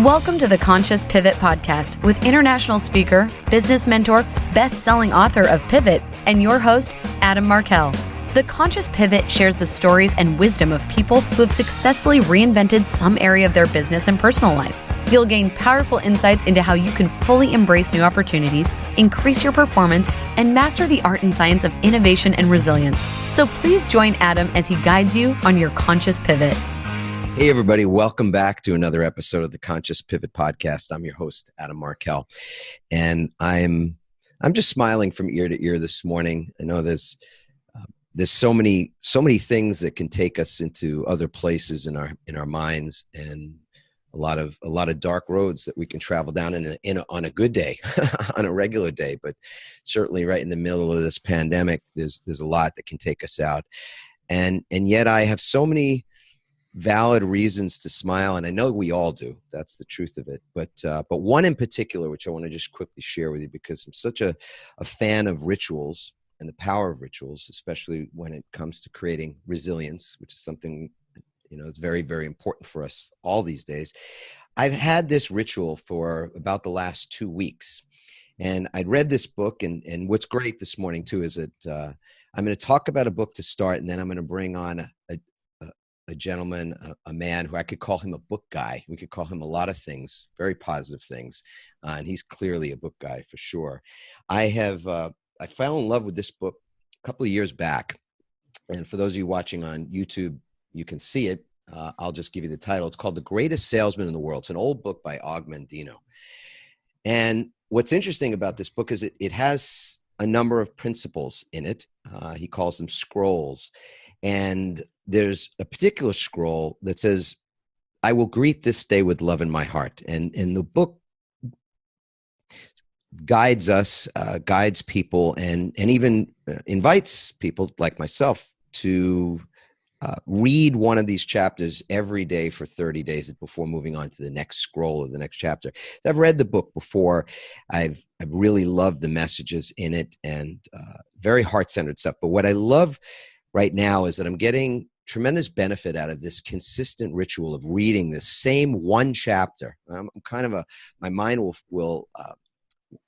Welcome to the Conscious Pivot Podcast with international speaker, business mentor, best-selling author of Pivot, and your host, Adam Markel. The Conscious Pivot shares the stories and wisdom of people who have successfully reinvented some area of their business and personal life. You'll gain powerful insights into how you can fully embrace new opportunities, increase your performance, and master the art and science of innovation and resilience. So please join Adam as he guides you on your conscious pivot. Hey, everybody. Welcome back to another episode of the Conscious Pivot Podcast. I'm your host, Adam Markel, and I'm just smiling from ear to ear this morning. I know there's so many things that can take us into other places in our minds, and a lot of dark roads that we can travel down on a good day, on a regular day. But certainly, right in the middle of this pandemic, there's a lot that can take us out, and yet I have so many valid reasons to smile, and I know we all do. That's the truth of it. But one in particular, which I want to just quickly share with you, because I'm such a fan of rituals and the power of rituals, especially when it comes to creating resilience, which is something, it's very, very important for us all these days. I've had this ritual for about the last 2 weeks, and I'd read this book, and what's great this morning too is that I'm going to talk about a book to start, and then I'm going to bring on a gentleman, a man who I could call him a book guy. We could call him a lot of things, very positive things. And he's clearly a book guy for sure. I fell in love with this book a couple of years back. And for those of you watching on YouTube, you can see it. I'll just give you the title. It's called The Greatest Salesman in the World. It's an old book by Og Mandino. And what's interesting about this book is it has a number of principles in it. He calls them scrolls. And there's a particular scroll that says, I will greet this day with love in my heart. And the book guides us, guides people, and even invites people like myself to read one of these chapters every day for 30 days before moving on to the next scroll or the next chapter. So I've read the book before. I've really loved the messages in it, and very heart-centered stuff. But what I love right now is that I'm getting tremendous benefit out of this consistent ritual of reading the same one chapter. I'm kind of my mind will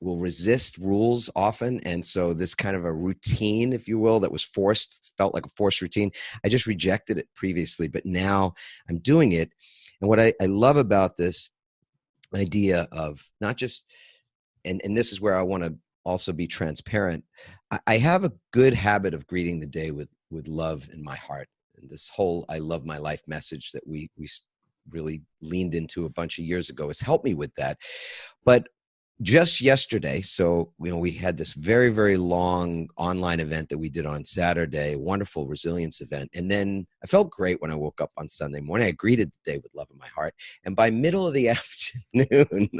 resist rules often. And so this kind of a routine, if you will, that was forced, felt like a forced routine. I just rejected it previously, but now I'm doing it. And what I love about this idea of not just, and this is where I want to also be transparent. I have a good habit of greeting the day with love in my heart. And this whole I love my life message that we really leaned into a bunch of years ago has helped me with that. But just yesterday, so we had this very, very long online event that we did on Saturday, wonderful resilience event. And then I felt great when I woke up on Sunday morning. I greeted the day with love in my heart. And by middle of the afternoon,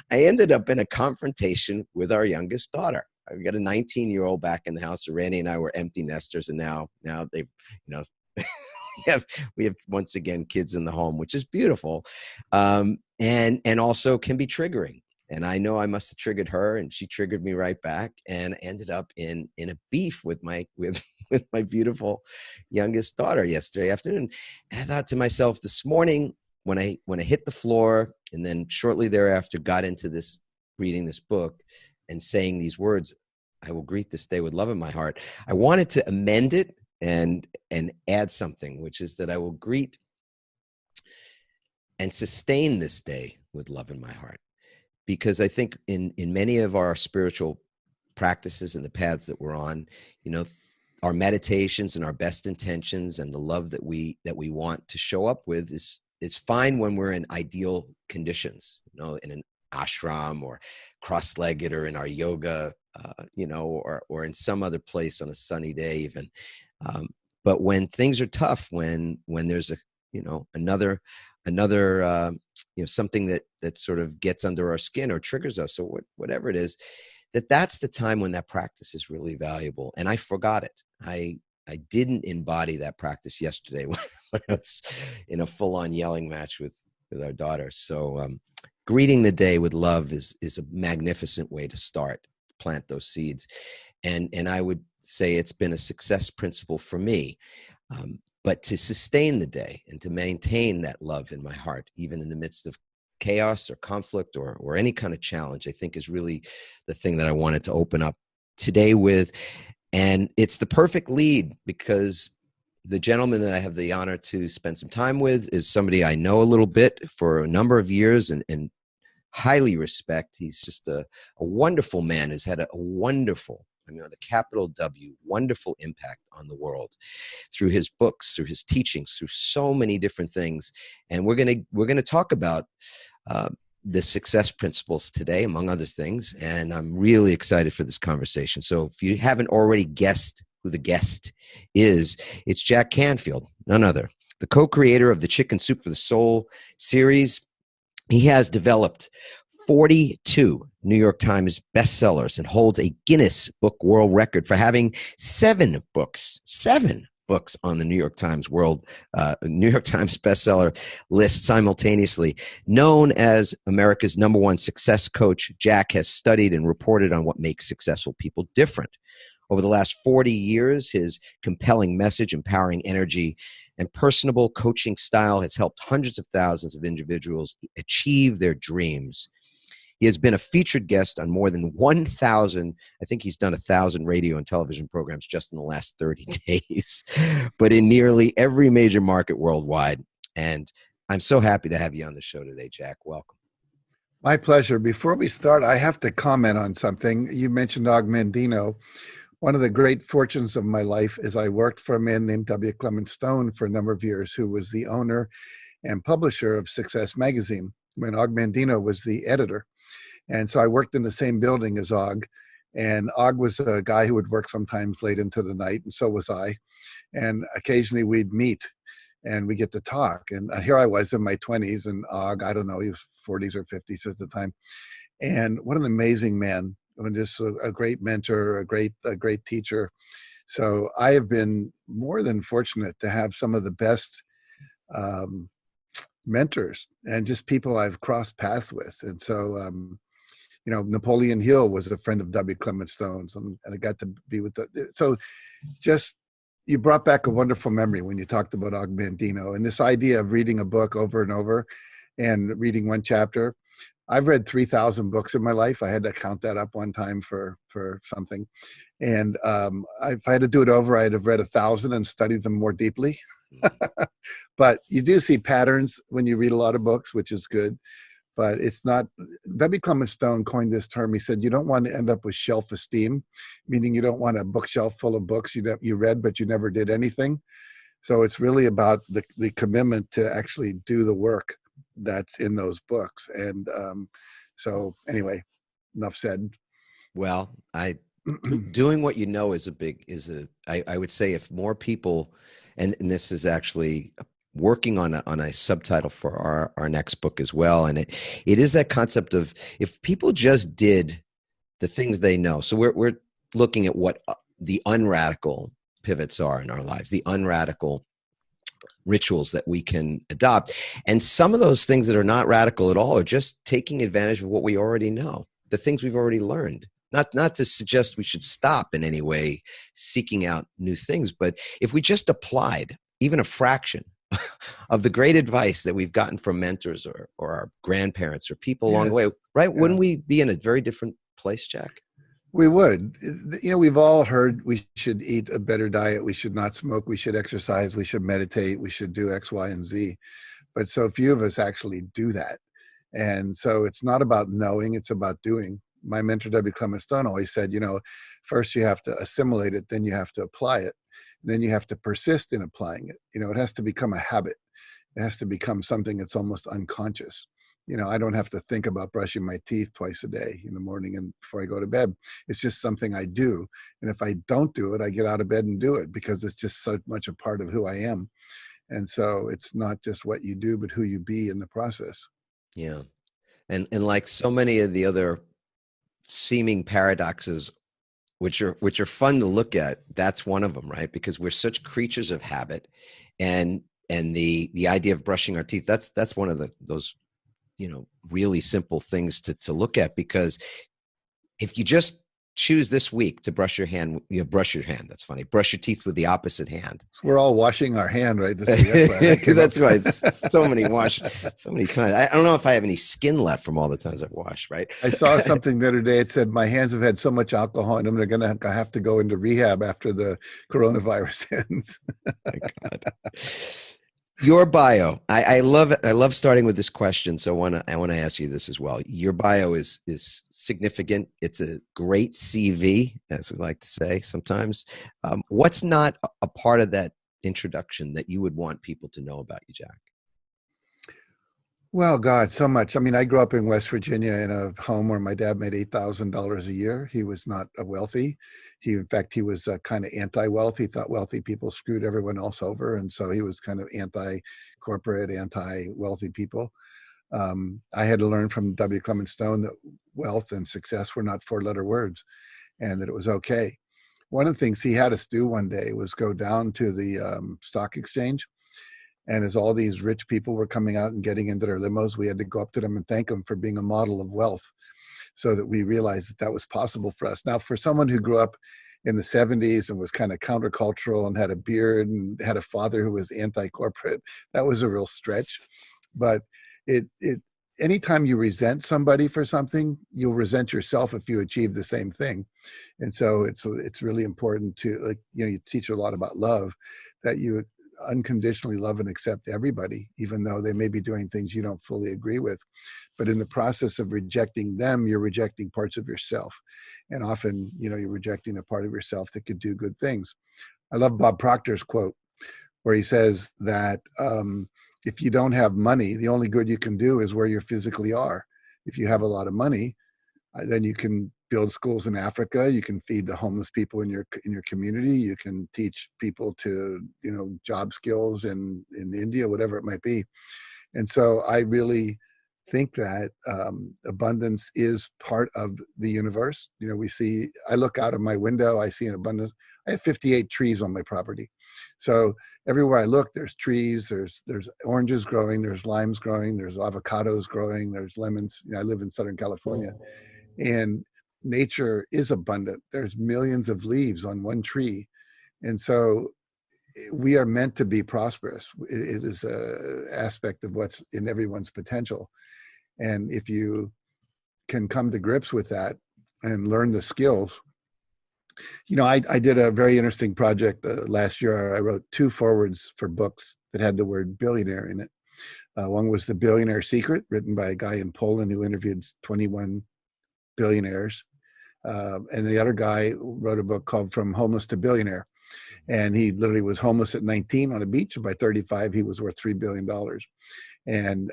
I ended up in a confrontation with our youngest daughter. I've got a 19-year-old back in the house. So Randy and I were empty nesters, and now they've, we have once again kids in the home, which is beautiful, and also can be triggering. And I know I must have triggered her, and she triggered me right back, and ended up in a beef with my beautiful youngest daughter yesterday afternoon. And I thought to myself this morning, when I hit the floor, and then shortly thereafter got into this reading this book and saying these words, I will greet this day with love in my heart. I wanted to amend it and add something, which is that I will greet and sustain this day with love in my heart. Because I think in many of our spiritual practices and the paths that we're on, our meditations and our best intentions and the love that we want to show up with is fine when we're in ideal conditions, in an ashram or cross-legged, or in our yoga, or in some other place on a sunny day even. But when things are tough, when there's another something that sort of gets under our skin or triggers us, or whatever it is, that's the time when that practice is really valuable. And I forgot it. I didn't embody that practice yesterday when I was in a full-on yelling match with our daughter. So greeting the day with love is a magnificent way to start, plant those seeds. And I would say it's been a success principle for me. But to sustain the day and to maintain that love in my heart, even in the midst of chaos or conflict or any kind of challenge, I think is really the thing that I wanted to open up today with. And it's the perfect lead because the gentleman that I have the honor to spend some time with is somebody I know a little bit for a number of years and highly respect. He's just a wonderful man who's had a wonderful, I mean, with a capital W, wonderful impact on the world through his books, through his teachings, through so many different things. And we're gonna talk about the success principles today, among other things. And I'm really excited for this conversation. So if you haven't already guessed who the guest is, it's Jack Canfield, none other, the co-creator of the Chicken Soup for the Soul series. He has developed 42 New York Times bestsellers and holds a Guinness Book World Record for having seven books on the New York Times bestseller list simultaneously. Known as America's #1 success coach, Jack has studied and reported on what makes successful people different. Over the last 40 years, his compelling message, empowering energy, and personable coaching style has helped hundreds of thousands of individuals achieve their dreams. He has been a featured guest on more than 1,000, I think he's done 1,000 radio and television programs just in the last 30 days, but in nearly every major market worldwide. And I'm so happy to have you on the show today, Jack. Welcome. My pleasure. Before we start, I have to comment on something. You mentioned Og Mandino. One of the great fortunes of my life is I worked for a man named W. Clement Stone for a number of years, who was the owner and publisher of Success Magazine when Og Mandino was the editor. And so I worked in the same building as Og, and Og was a guy who would work sometimes late into the night, and so was I. And occasionally we'd meet and we get to talk. And here I was in my 20s, and Og, I don't know, he was 40s or 50s at the time. And what an amazing man, and just a great mentor, a great teacher. So I have been more than fortunate to have some of the best mentors and just people I've crossed paths with. And so, Napoleon Hill was a friend of W. Clement Stone's, and I got to be with so just, you brought back a wonderful memory when you talked about Og Mandino and this idea of reading a book over and over and reading one chapter. I've read 3,000 books in my life. I had to count that up one time for something. And if I had to do it over, I'd have read 1,000 and studied them more deeply. But you do see patterns when you read a lot of books, which is good. But it's not, W. Clement Stone coined this term. He said, you don't want to end up with shelf esteem, meaning you don't want a bookshelf full of books you read, but you never did anything. So it's really about the commitment to actually do the work that's in those books. And so anyway, enough said. Well, doing what you know I would say if more people, and this is actually working on a subtitle for our next book as well. And it is that concept of if people just did the things they know. So we're looking at what the unradical pivots are in our lives, the unradical rituals that we can adopt. And some of those things that are not radical at all are just taking advantage of what we already know, the things we've already learned. Not to suggest we should stop in any way seeking out new things, but if we just applied even a fraction of the great advice that we've gotten from mentors or our grandparents or people along the way, right? Yeah. Wouldn't we be in a very different place, Jack? We would. We've all heard we should eat a better diet. We should not smoke. We should exercise. We should meditate. We should do X, Y, and Z. But so few of us actually do that. And so it's not about knowing, it's about doing. My mentor, W. Clement Stone, always said, first you have to assimilate it, then you have to apply it. Then you have to persist in applying it. It has to become a habit. It has to become something that's almost unconscious. I don't have to think about brushing my teeth twice a day in the morning and before I go to bed. It's just something I do. And if I don't do it, I get out of bed and do it because it's just so much a part of who I am. And so it's not just what you do, but who you be in the process. Yeah. And like so many of the other seeming paradoxes, which are fun to look at, that's one of them, right? Because we're such creatures of habit, and the idea of brushing our teeth, that's one of those really simple things to look at, because if you just choose this week to brush your hand, brush your hand. That's funny. Brush your teeth with the opposite hand. We're all washing our hand, right? That's why that came That's up. why it's so many times. I don't know if I have any skin left from all the times I've washed, right? I saw something the other day. It said, my hands have had so much alcohol in them, they're going to have to go into rehab after the coronavirus ends. My God. Your bio. I love it. I love starting with this question. So I want to ask you this as well. Your bio is significant. It's a great CV, as we like to say sometimes. What's not a part of that introduction that you would want people to know about you, Jack? Well, God, so much. I mean, I grew up in West Virginia in a home where my dad made $8,000 a year. He was not wealthy. In fact, he was kind of anti-wealth. He thought wealthy people screwed everyone else over. And so he was kind of anti-corporate, anti-wealthy people. I had to learn from W. Clement Stone that wealth and success were not four-letter words and that it was okay. One of the things he had us do one day was go down to the stock exchange. And as all these rich people were coming out and getting into their limos, we had to go up to them and thank them for being a model of wealth, so that we realized that was possible for us. Now, for someone who grew up in the 70s and was kind of countercultural and had a beard and had a father who was anti-corporate, that was a real stretch. But anytime you resent somebody for something, you'll resent yourself if you achieve the same thing. And so it's really important to, you teach a lot about love, that you unconditionally love and accept everybody, even though they may be doing things you don't fully agree with. But in the process of rejecting them, you're rejecting parts of yourself. And often, you're rejecting a part of yourself that could do good things. I love Bob Proctor's quote, where he says that if you don't have money, the only good you can do is where you physically are. If you have a lot of money, then you can build schools in Africa. You can feed the homeless people in your community. You can teach people to, job skills in India, whatever it might be. And so I really think that abundance is part of the universe. I look out of my window, I see an abundance. I have 58 trees on my property. So everywhere I look, there's trees, there's oranges growing, there's limes growing, there's avocados growing, there's lemons. I live in Southern California. And nature is abundant. There's millions of leaves on one tree. And so we are meant to be prosperous. It is an aspect of what's in everyone's potential. And if you can come to grips with that and learn the skills, I did a very interesting project last year. I wrote 2 forwards for books that had the word billionaire in it. One was The Billionaire Secret, written by a guy in Poland who interviewed 21 billionaires. And the other guy wrote a book called From Homeless to Billionaire. And he literally was homeless at 19 on a beach. And by 35, he was worth $3 billion. And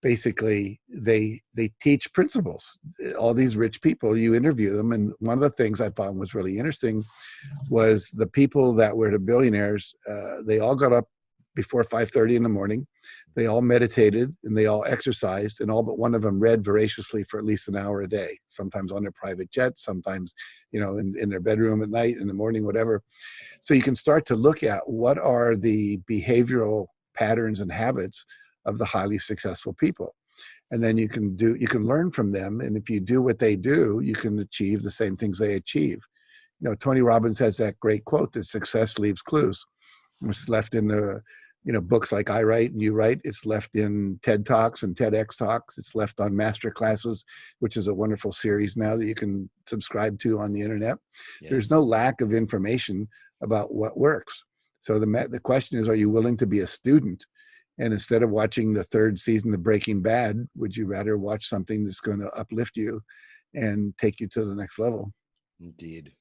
basically, they teach principles. All these rich people, you interview them. And one of the things I found was really interesting was the people that were the billionaires, they all got up before 5:30 in the morning. They all meditated and they all exercised, and all but one of them read voraciously for at least an hour a day, sometimes on their private jet, sometimes, in their bedroom at night, in the morning, whatever. So you can start to look at what are the behavioral patterns and habits of the highly successful people. And then you can learn from them. And if you do what they do, you can achieve the same things they achieve. Tony Robbins has that great quote that success leaves clues. It's left in the, books like I write and you write. It's left in TED Talks and TEDx Talks. It's left on master classes, which is a wonderful series now that you can subscribe to on the internet. Yes. There's no lack of information about what works. So the question is, are you willing to be a student? And instead of watching the 3rd season of Breaking Bad, would you rather watch something that's going to uplift you and take you to the next level? Indeed.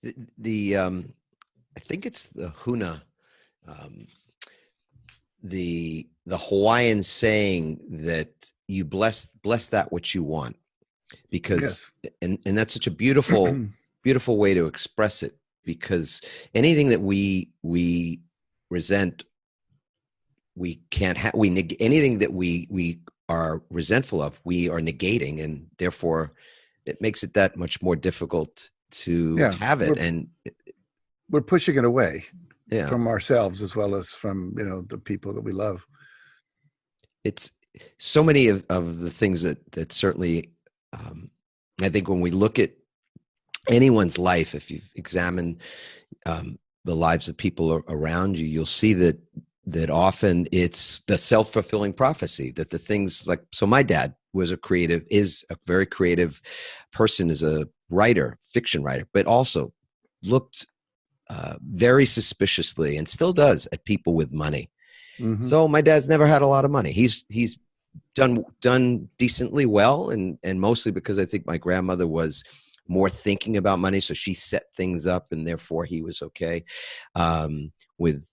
I think it's the Huna, the Hawaiian saying that you bless that which you want, because yes. and that's such a beautiful beautiful way to express it, because anything that we resent, we can't have. Anything that we are resentful of, we are negating, and therefore it makes it that much more difficult to have it. And we're pushing it away from ourselves as well as from, the people that we love. It's so many of the things that certainly, I think when we look at anyone's life, if you've examined the lives of people around you, you'll see that often it's the self-fulfilling prophecy, that the things like, so my dad is a very creative person, is a writer, fiction writer, but also looked very suspiciously, and still does, at people with money. Mm-hmm. So my dad's never had a lot of money. He's done decently well, and mostly because I think my grandmother was more thinking about money, so she set things up, and therefore he was okay with,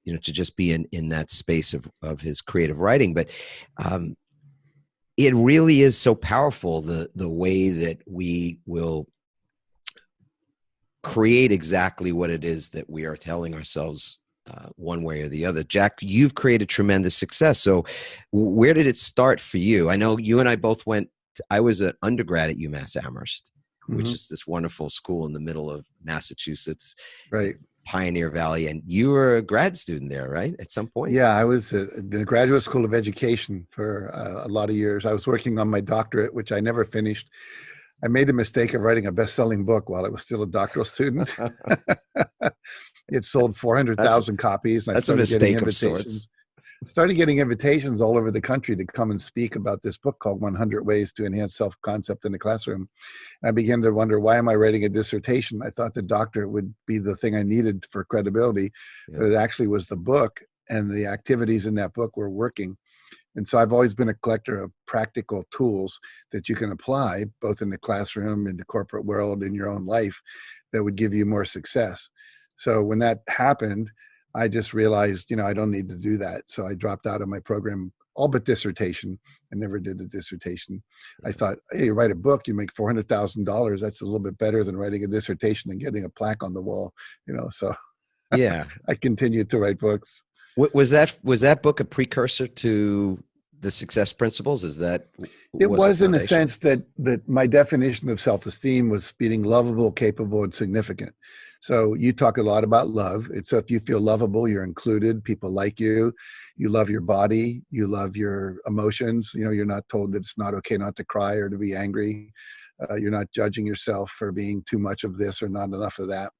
to just be in that space of his creative writing. But it really is so powerful, the way that we will create exactly what it is that we are telling ourselves, one way or the other. Jack, you've created tremendous success. So where did it start for you? I know you and I both I was an undergrad at UMass Amherst, which is this wonderful school in the middle of Massachusetts, right? Pioneer Valley. And you were a grad student there, right? At some point? Yeah, I was in the Graduate School of Education for a lot of years. I was working on my doctorate, which I never finished. I made the mistake of writing a best-selling book while I was still a doctoral student. It sold 400,000 copies. And that's a mistake of sorts. Started getting invitations all over the country to come and speak about this book called 100 Ways to Enhance Self-Concept in the Classroom. And I began to wonder, why am I writing a dissertation? I thought the doctorate would be the thing I needed for credibility, but it actually was the book, and the activities in that book were working. And so I've always been a collector of practical tools that you can apply both in the classroom, in the corporate world, in your own life, that would give you more success. So when that happened, I just realized, I don't need to do that. So I dropped out of my program, all but dissertation. I never did a dissertation. I thought, hey, you write a book, you make $400,000. That's a little bit better than writing a dissertation and getting a plaque on the wall, so yeah, I continued to write books. Was that book a precursor to the Success Principles? It was in the sense that my definition of self-esteem was being lovable, capable, and significant. So you talk a lot about love. So if you feel lovable, you're included, people like you, you love your body, you love your emotions. You're not told that it's not okay not to cry or to be angry. You're not judging yourself for being too much of this or not enough of that.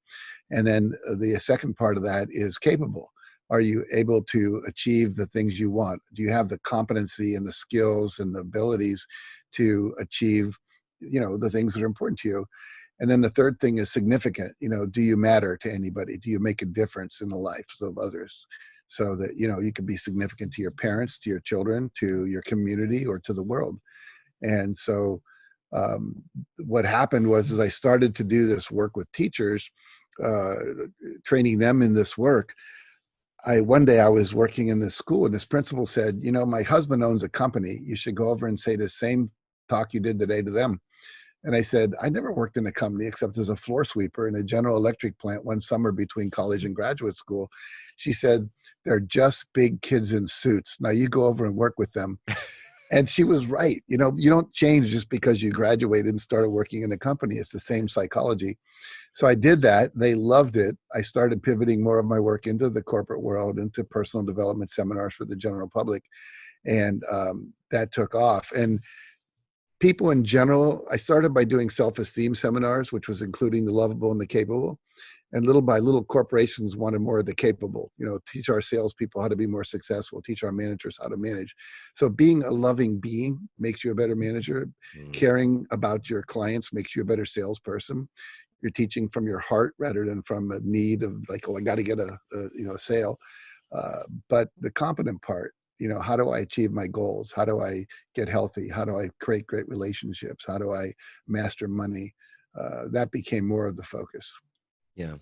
And then the second part of that is capable. Are you able to achieve the things you want? Do you have the competency and the skills and the abilities to achieve, the things that are important to you? And then the third thing is significant. Do you matter to anybody? Do you make a difference in the lives of others? So that, you can be significant to your parents, to your children, to your community, or to the world. And so what happened was, I started to do this work with teachers, training them in this work. One day I was working in this school, and this principal said, my husband owns a company. You should go over and say the same talk you did today to them. And I said, I never worked in a company except as a floor sweeper in a General Electric plant one summer between college and graduate school. She said, they're just big kids in suits. Now you go over and work with them. And she was right. You don't change just because you graduated and started working in a company. It's the same psychology. So I did that. They loved it. I started pivoting more of my work into the corporate world, into personal development seminars for the general public. And that took off. And people in general, I started by doing self-esteem seminars, which was including the lovable and the capable. And little by little, corporations wanted more of the capable, teach our salespeople how to be more successful, teach our managers how to manage. So being a loving being makes you a better manager. Caring about your clients makes you a better salesperson. You're teaching from your heart rather than from a need of like, oh, I got to get a sale. But the competent part, how do I achieve my goals? How do I get healthy? How do I create great relationships? How do I master money? That became more of the focus. Yeah.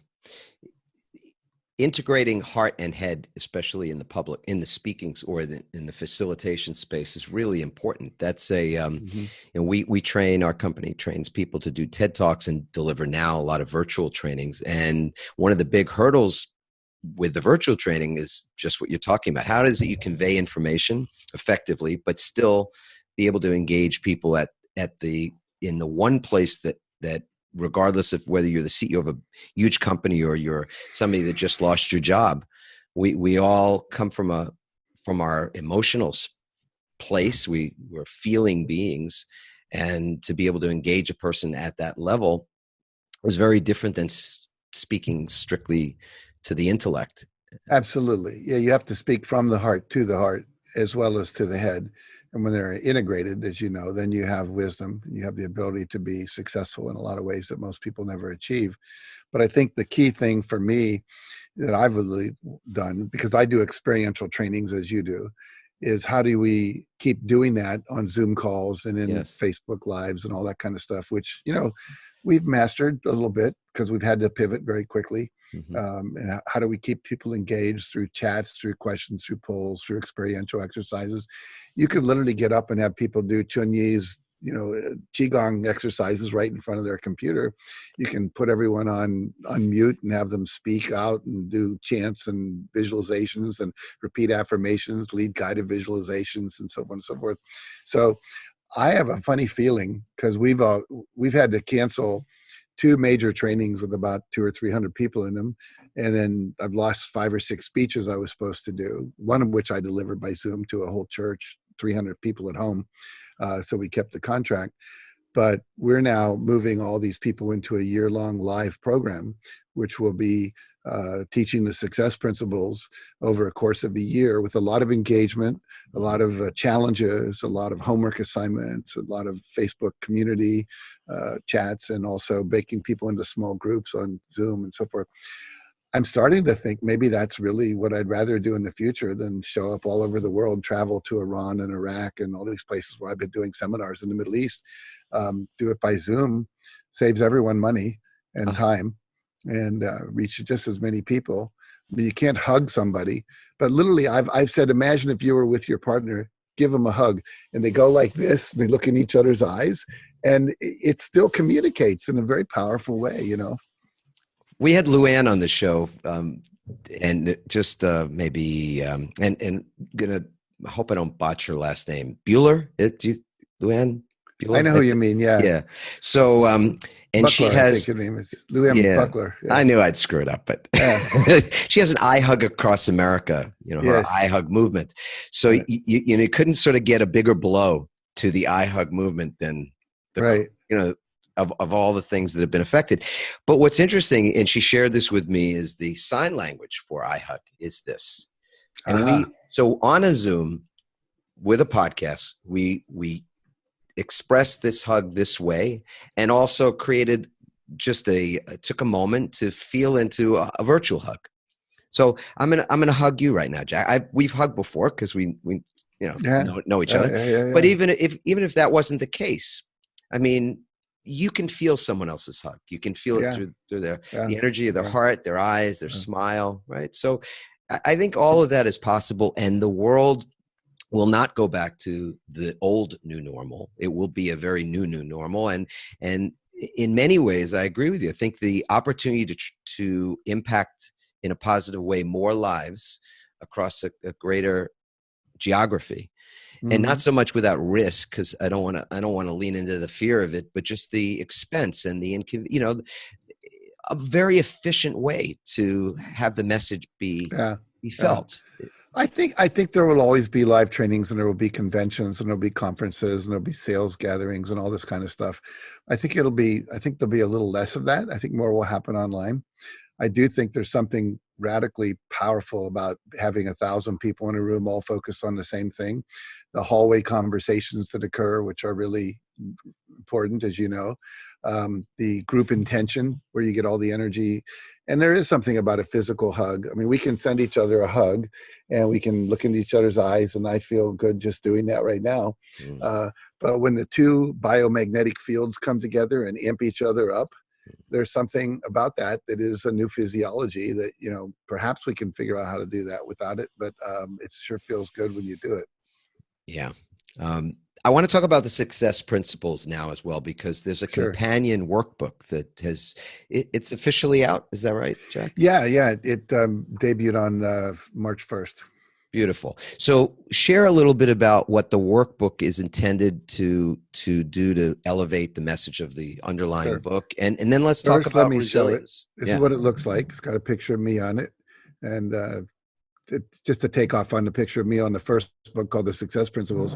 Integrating heart and head, especially in the speakings or in the facilitation space, is really important. That's we train, our company trains people to do TED Talks and deliver now a lot of virtual trainings. And one of the big hurdles with the virtual training is just what you're talking about. How is it you convey information effectively, but still be able to engage people in the one place that regardless of whether you're the CEO of a huge company or you're somebody that just lost your job, we all come from our emotional place. We're feeling beings, and to be able to engage a person at that level was very different than speaking strictly to the intellect. Absolutely. Yeah, you have to speak from the heart to the heart as well as to the head. And when they're integrated, as you know, then you have wisdom. You have the ability to be successful in a lot of ways that most people never achieve. But I think the key thing for me that I've really done, because I do experiential trainings as you do, is how do we keep doing that on Zoom calls and in Facebook Lives and all that kind of stuff, which, we've mastered a little bit because we've had to pivot very quickly. And how do we keep people engaged through chats, through questions, through polls, through experiential exercises? You could literally get up and have people do Chunyi's, Qigong exercises right in front of their computer. You can put everyone on mute and have them speak out and do chants and visualizations and repeat affirmations, lead guided visualizations, and so on and so forth. So I have a funny feeling because we've had to cancel 2 major trainings with about 200 or 300 people in them. And then I've lost 5 or 6 speeches I was supposed to do, one of which I delivered by Zoom to a whole church, 300 people at home. So we kept the contract. But we're now moving all these people into a year-long live program, which will be teaching the success principles over a course of a year with a lot of engagement, a lot of challenges, a lot of homework assignments, a lot of Facebook community chats, and also breaking people into small groups on Zoom and so forth. I'm starting to think maybe that's really what I'd rather do in the future than show up all over the world, travel to Iran and Iraq and all these places where I've been doing seminars in the Middle East. Do it by Zoom, saves everyone money and time, and reach just as many people. I mean, you can't hug somebody, but literally I've said, imagine if you were with your partner, give them a hug, and they go like this, and they look in each other's eyes, and it still communicates in a very powerful way, We had Luann on the show, and just maybe, and I hope I don't botch her last name. Bueller? Luann? Bueller? I know who you mean, yeah. Yeah. So, and Buckler, she has, I think her name is Luann Buckler. Yeah. I knew I'd screw it up, but she has an I Hug Across America, her I Hug movement. So you couldn't sort of get a bigger blow to the I Hug movement than of all the things that have been affected. But what's interesting, and she shared this with me, is the sign language for I Hug is this. And so on a Zoom with a podcast, we expressed this hug this way, and also created took a moment to feel into a virtual hug. So I'm gonna hug you right now, Jack. We've hugged before because we know each other. But even if that wasn't the case, I mean, you can feel someone else's hug. You can feel it through the energy of their heart, their eyes, their smile, right? So I think all of that is possible, and the world will not go back to the old new normal. It will be a very new normal. And in many ways, I agree with you. I think the opportunity to impact in a positive way more lives across a greater geography, and not so much without risk, because I don't want to lean into the fear of it, but just the expense and the a very efficient way to have the message be felt. I think there will always be live trainings, and there will be conventions, and there'll be conferences, and there'll be sales gatherings and all this kind of stuff. I think there'll be a little less of that. I think more will happen online. I do think there's something radically powerful about having 1,000 people in a room all focused on the same thing. The hallway conversations that occur, which are really important, as you know, the group intention where you get all the energy. And there is something about a physical hug. I mean, we can send each other a hug and we can look into each other's eyes, and I feel good just doing that right now. But when the two biomagnetic fields come together and amp each other up, there's something about that is a new physiology that, perhaps we can figure out how to do that without it, but it sure feels good when you do it. Yeah. I want to talk about the success principles now as well, because there's a companion workbook that it's officially out. Is that right, Jack? Yeah. It debuted on March 1st. Beautiful. So share a little bit about what the workbook is intended to do to elevate the message of the underlying book. And then let's talk about resilience. This is what it looks like. It's got a picture of me on it. And it's just a takeoff on the picture of me on the first book called The Success Principles.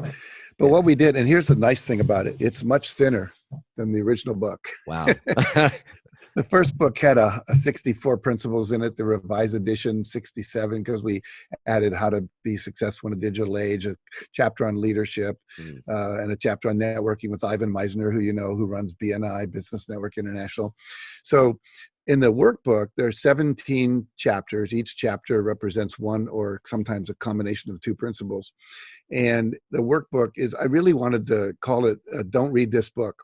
But what we did, and here's the nice thing about it, it's much thinner than the original book. Wow. The first book had a 64 principles in it. The revised edition, 67, because we added how to be successful in a digital age, a chapter on leadership, and a chapter on networking with Ivan Meisner, who you know, who runs BNI, Business Network International. So in the workbook, there's 17 chapters. Each chapter represents one or sometimes a combination of two principles. And the workbook is, I really wanted to call it, Don't Read This Book,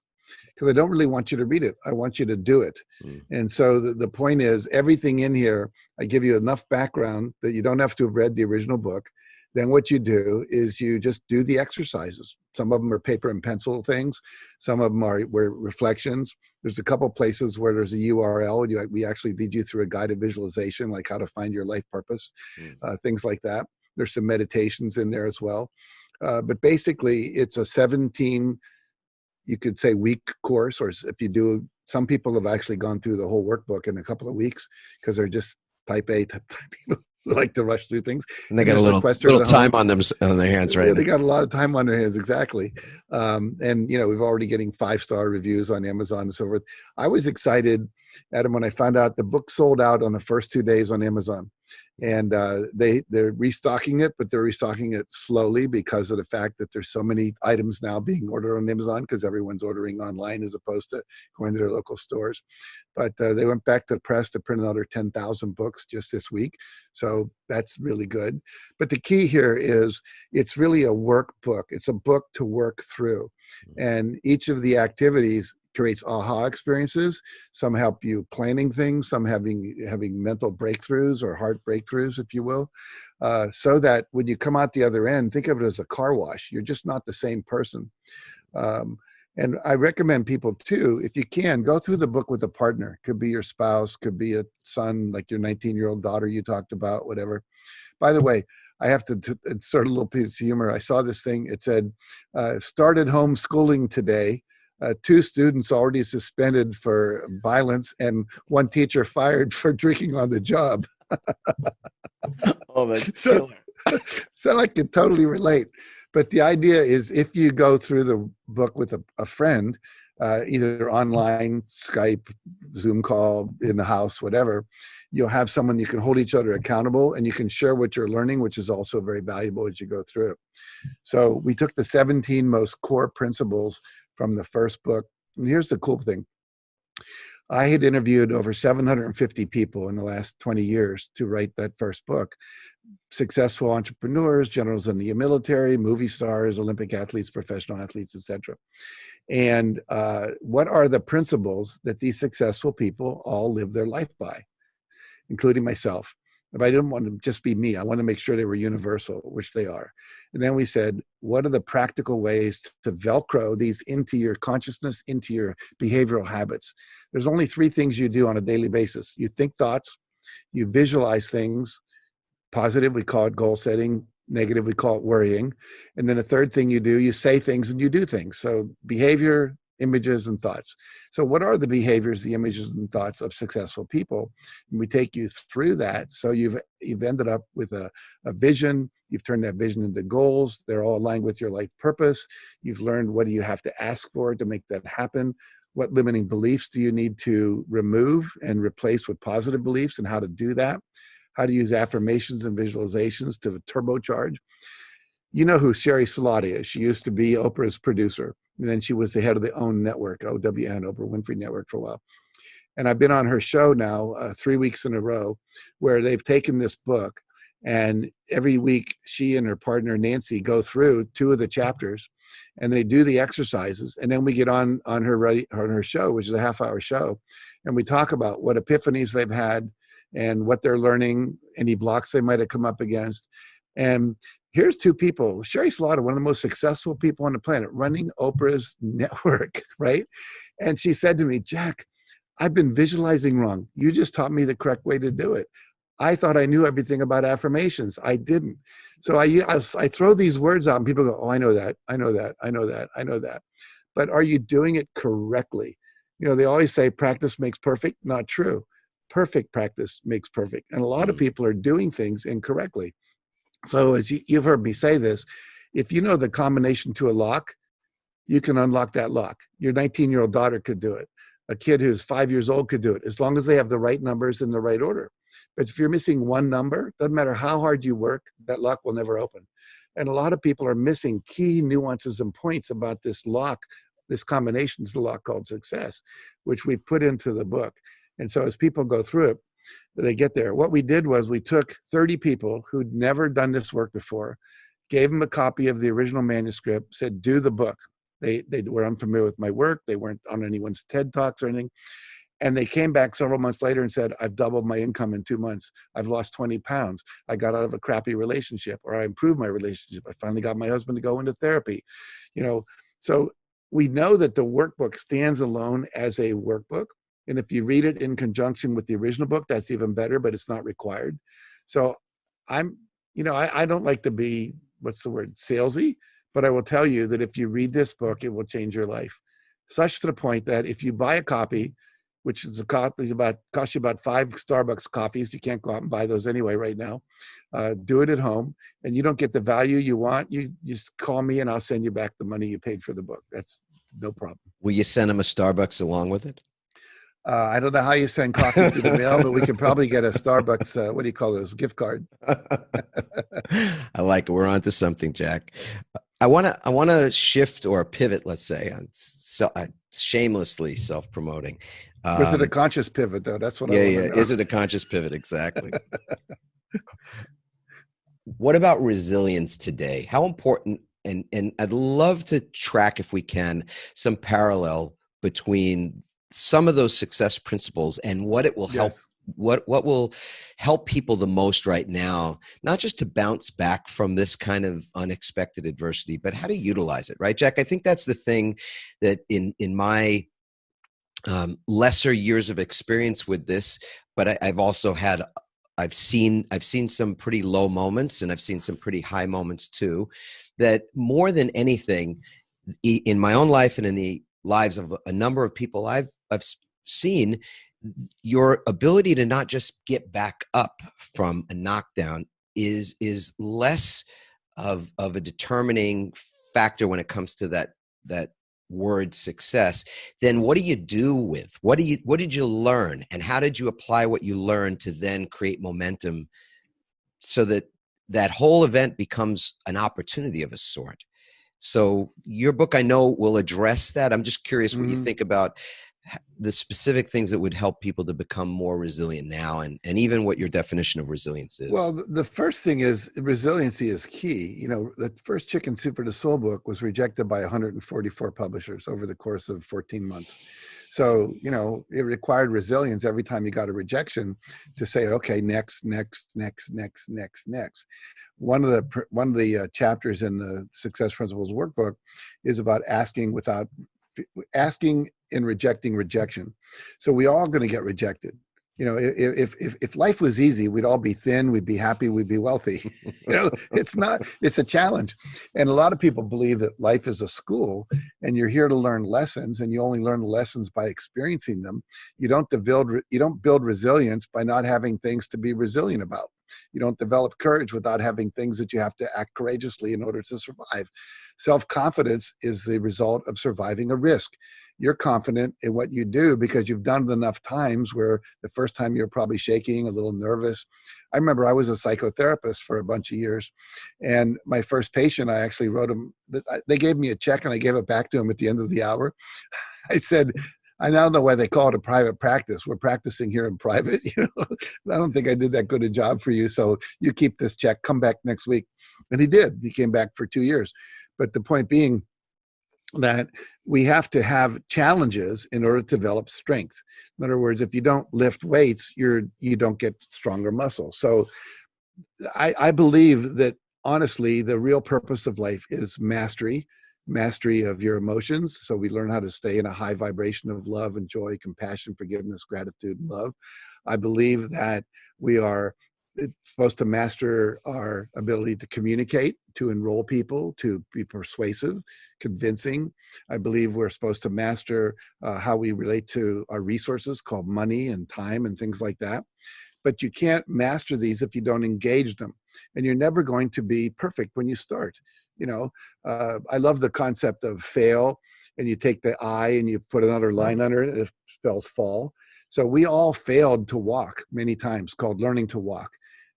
because I don't really want you to read it. I want you to do it. And so the point is, everything in here, I give you enough background that you don't have to have read the original book. Then what you do is you just do the exercises. Some of them are paper and pencil things. Some of them are reflections. There's a couple places where there's a URL. We actually lead you through a guided visualization, like how to find your life purpose, things like that. There's some meditations in there as well. But basically, it's a 17, you could say, week course, or if you do, some people have actually gone through the whole workbook in a couple of weeks because they're just type A type people who like to rush through things. And they got a little time on their hands, right? Yeah, they got a lot of time on their hands, exactly. And you know, we've already getting 5-star reviews on Amazon and so forth. I was excited, Adam, when I found out the book sold out on the first 2 days on Amazon. And they're restocking it, but they're restocking it slowly because of the fact that there's so many items now being ordered on Amazon, because everyone's ordering online as opposed to going to their local stores. But they went back to the press to print another 10,000 books just this week. So that's really good. But the key here is it's really a workbook. It's a book to work through. And each of the activities creates aha experiences. Some help you planning things, some having mental breakthroughs or heart breakthroughs, if you will, so that when you come out the other end, think of it as a car wash. You're just not the same person. And I recommend people too, if you can, go through the book with a partner. Could be your spouse, could be a son, like your 19-year-old daughter you talked about, whatever. By the way, I have to insert a little piece of humor. I saw this thing. It said, started homeschooling today. 2 students already suspended for violence and 1 teacher fired for drinking on the job. Oh, that's killer. So I can totally relate. But the idea is, if you go through the book with a friend, either online, Skype, Zoom call, in the house, whatever, you'll have someone you can hold each other accountable, and you can share what you're learning, which is also very valuable as you go through it. So we took the 17 most core principles from the first book. And here's the cool thing. I had interviewed over 750 people in the last 20 years to write that first book. Successful entrepreneurs, generals in the military, movie stars, Olympic athletes, professional athletes, etc. And what are the principles that these successful people all live their life by, including myself? If I didn't want to just be me, I want to make sure they were universal, which they are. And then we said, what are the practical ways to Velcro these into your consciousness, into your behavioral habits? There's only 3 things you do on a daily basis. You think thoughts, you visualize things. Positive, we call it goal setting. Negative, we call it worrying. And then the third thing you do, you say things and you do things. So behavior, images, and thoughts. So what are the behaviors, the images, and thoughts of successful people? And we take you through that. So you've ended up with a vision. You've turned that vision into goals. They're all aligned with your life purpose. You've learned what do you have to ask for to make that happen. What limiting beliefs do you need to remove and replace with positive beliefs, and how to do that? How to use affirmations and visualizations to turbocharge. You know who Sherry Salati is. She used to be Oprah's producer. And then she was the head of the OWN network, OWN, Oprah Winfrey Network, for a while. And I've been on her show now 3 weeks in a row, where they've taken this book, and every week she and her partner Nancy go through 2 of the chapters, and they do the exercises. And then we get on her show, which is a half-hour show, and we talk about what epiphanies they've had and what they're learning, any blocks they might have come up against. And here's 2 people. Sherry Slaughter, one of the most successful people on the planet, running Oprah's network, right? And she said to me, Jack, I've been visualizing wrong. You just taught me the correct way to do it. I thought I knew everything about affirmations. I didn't. So I throw these words out and people go, oh, I know that, I know that, I know that, I know that. But are you doing it correctly? You know, they always say practice makes perfect. Not true. Perfect practice makes perfect. And a lot of people are doing things incorrectly. So as you've heard me say this, if you know the combination to a lock, you can unlock that lock. Your 19-year-old daughter could do it. A kid who's 5 years old could do it, as long as they have the right numbers in the right order. But if you're missing one number, doesn't matter how hard you work, that lock will never open. And a lot of people are missing key nuances and points about this lock, this combination to the lock called success, which we put into the book. And so as people go through it, they get there. What we did was we took 30 people who'd never done this work before, gave them a copy of the original manuscript, said, do the book. They were unfamiliar with my work. They weren't on anyone's TED Talks or anything. And they came back several months later and said, I've doubled my income in 2 months. I've lost 20 pounds. I got out of a crappy relationship, or I improved my relationship. I finally got my husband to go into therapy. So we know that the workbook stands alone as a workbook. And if you read it in conjunction with the original book, that's even better, but it's not required. So I don't like to be, salesy, but I will tell you that if you read this book, it will change your life. Such to the point that if you buy a copy, which is costs you about 5 Starbucks coffees, you can't go out and buy those anyway right now, do it at home, and you don't get the value you want, you just call me and I'll send you back the money you paid for the book. That's no problem. Will you send them a Starbucks along with it? I don't know how you send coffee through the mail, but we could probably get a Starbucks, what do you call those, gift card. I like it. We're on to something, Jack. I want to shift or pivot, let's say, on shamelessly self-promoting. Was it a conscious pivot, though? That's what I want to know. Is it a conscious pivot? Exactly. What about resilience today? How important, and I'd love to track, if we can, some parallel between some of those success principles and what it will help. What will help people the most right now, not just to bounce back from this kind of unexpected adversity, but how to utilize it, right, Jack? I think that's the thing that in my lesser years of experience with this, but I've seen some pretty low moments, and I've seen some pretty high moments too, that more than anything in my own life and in the lives of a number of people I've seen, your ability to not just get back up from a knockdown is less of a determining factor when it comes to that word success. Then what do you do with what did you learn, and how did you apply what you learned to then create momentum so that whole event becomes an opportunity of a sort? So your book, I know, will address that. I'm just curious what you think about the specific things that would help people to become more resilient now, and even what your definition of resilience is. Well, the first thing is resiliency is key. The first Chicken Soup for the Soul book was rejected by 144 publishers over the course of 14 months. So, it required resilience every time you got a rejection to say, okay, next. One of the chapters in the Success Principles Workbook is about asking and rejecting rejection. So we all going to get rejected. If life was easy, we'd all be thin, we'd be happy, we'd be wealthy. It's a challenge. And a lot of people believe that life is a school and you're here to learn lessons, and you only learn lessons by experiencing them. You don't build resilience by not having things to be resilient about. You don't develop courage without having things that you have to act courageously in order to survive. Self-confidence is the result of surviving a risk. You're confident in what you do because you've done it enough times where the first time you're probably shaking, a little nervous. I remember I was a psychotherapist for a bunch of years, and my first patient, I actually wrote him, they gave me a check and I gave it back to him at the end of the hour. I said, I now know why they call it a private practice. We're practicing here in private. I don't think I did that good a job for you. So you keep this check, come back next week. And he did. He came back for 2 years. But the point being that we have to have challenges in order to develop strength. In other words, if you don't lift weights, you don't get stronger muscle. So I believe that, honestly, the real purpose of life is mastery of your emotions. So we learn how to stay in a high vibration of love and joy, compassion, forgiveness, gratitude, and love. I believe that we are supposed to master our ability to communicate, to enroll people, to be persuasive, convincing. I believe we're supposed to master how we relate to our resources, called money and time and things like that. But you can't master these if you don't engage them. And you're never going to be perfect when you start. I love the concept of fail, and you take the I and you put another line under it, it spells fall. So we all failed to walk many times, called learning to walk.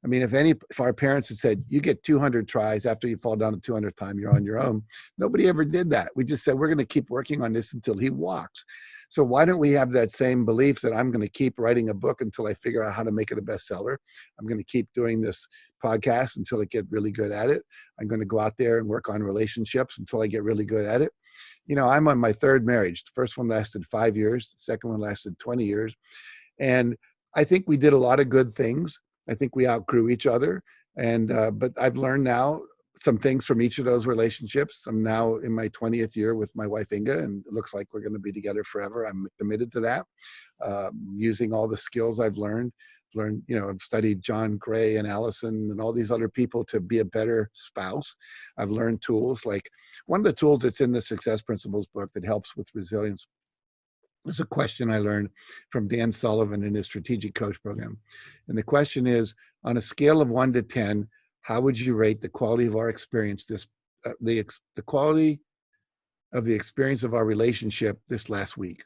I mean, if our parents had said, you get 200 tries, after you fall down the 200th time, you're on your own. Nobody ever did that. We just said, we're going to keep working on this until he walks. So why don't we have that same belief that I'm going to keep writing a book until I figure out how to make it a bestseller? I'm going to keep doing this podcast until I get really good at it. I'm going to go out there and work on relationships until I get really good at it. I'm on my third marriage. The first one lasted 5 years. The second one lasted 20 years. And I think we did a lot of good things. I think we outgrew each other. But I've learned now some things from each of those relationships. I'm now in my 20th year with my wife, Inga, and it looks like we're going to be together forever. I'm committed to that, using all the skills I've learned, I've studied John Gray and Allison and all these other people to be a better spouse. I've learned tools like one of the tools that's in the Success Principles book that helps with resilience is a question I learned from Dan Sullivan in his strategic coach program. And the question is, on a scale of 1 to 10, how would you rate the quality of our experience, the quality of the experience of our relationship this last week?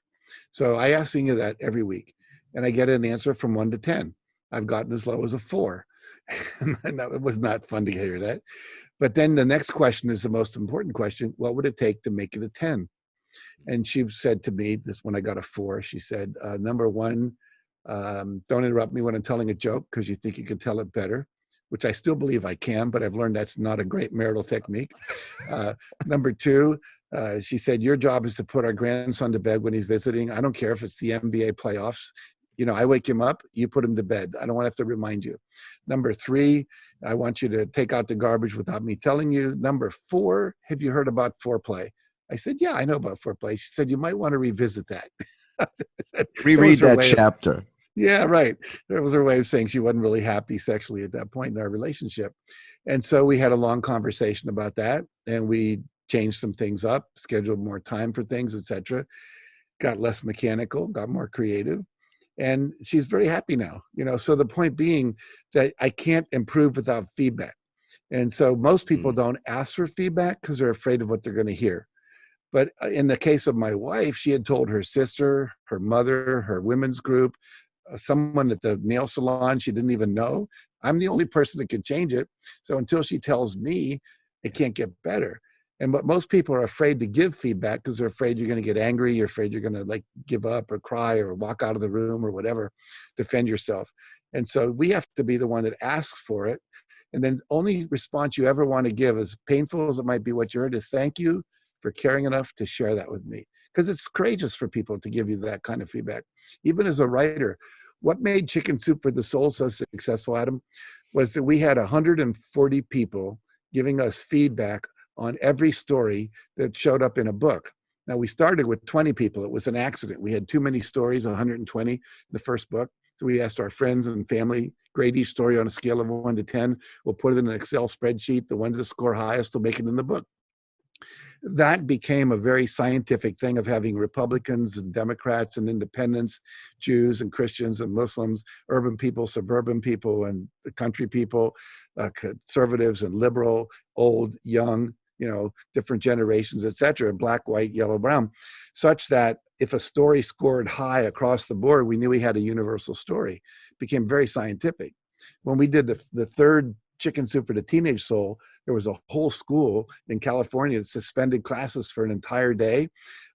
So I ask Inga that every week, and I get an answer from 1 to 10. I've gotten as low as a 4. And it was not fun to hear that. But then the next question is the most important question. What would it take to make it a 10? And she said to me, this when I got a 4, she said, number 1, don't interrupt me when I'm telling a joke because you think you can tell it better, which I still believe I can, but I've learned that's not a great marital technique. Number 2, she said, your job is to put our grandson to bed when he's visiting. I don't care if it's the NBA playoffs. I wake him up, you put him to bed. I don't want to have to remind you. Number 3, I want you to take out the garbage without me telling you. Number 4, have you heard about foreplay? I said, yeah, I know about foreplay. She said, you might want to revisit that. Reread that chapter. Yeah, right. That was her way of saying she wasn't really happy sexually at that point in our relationship. And so we had a long conversation about that, and we changed some things up, scheduled more time for things, etc. Got less mechanical, got more creative. And she's very happy now. So the point being that I can't improve without feedback. And so most people don't ask for feedback because they're afraid of what they're going to hear. But in the case of my wife, she had told her sister, her mother, her women's group, someone at the nail salon she didn't even know. I'm the only person that could change it. So until she tells me, it can't get better. And but most people are afraid to give feedback because they're afraid you're going to get angry. You're afraid you're going to give up or cry or walk out of the room or whatever, defend yourself. And so we have to be the one that asks for it. And then only response you ever want to give, as painful as it might be what you heard, is thank you for caring enough to share that with me. Because it's courageous for people to give you that kind of feedback. Even as a writer, what made Chicken Soup for the Soul so successful, Adam, was that we had 140 people giving us feedback on every story that showed up in a book. Now, we started with 20 people. It was an accident. We had too many stories, 120 in the first book. So we asked our friends and family, grade each story on a scale of 1 to 10. We'll put it in an Excel spreadsheet. The ones that score highest will make it in the book. That became a very scientific thing of having Republicans and Democrats and independents, Jews and Christians and Muslims, urban people, suburban people, and the country people, conservatives and liberal, old, young, different generations, etc., black, white, yellow, brown, such that if a story scored high across the board, we knew we had a universal story. It became very scientific. When we did the third Chicken Soup for the Teenage Soul, there was a whole school in California that suspended classes for an entire day.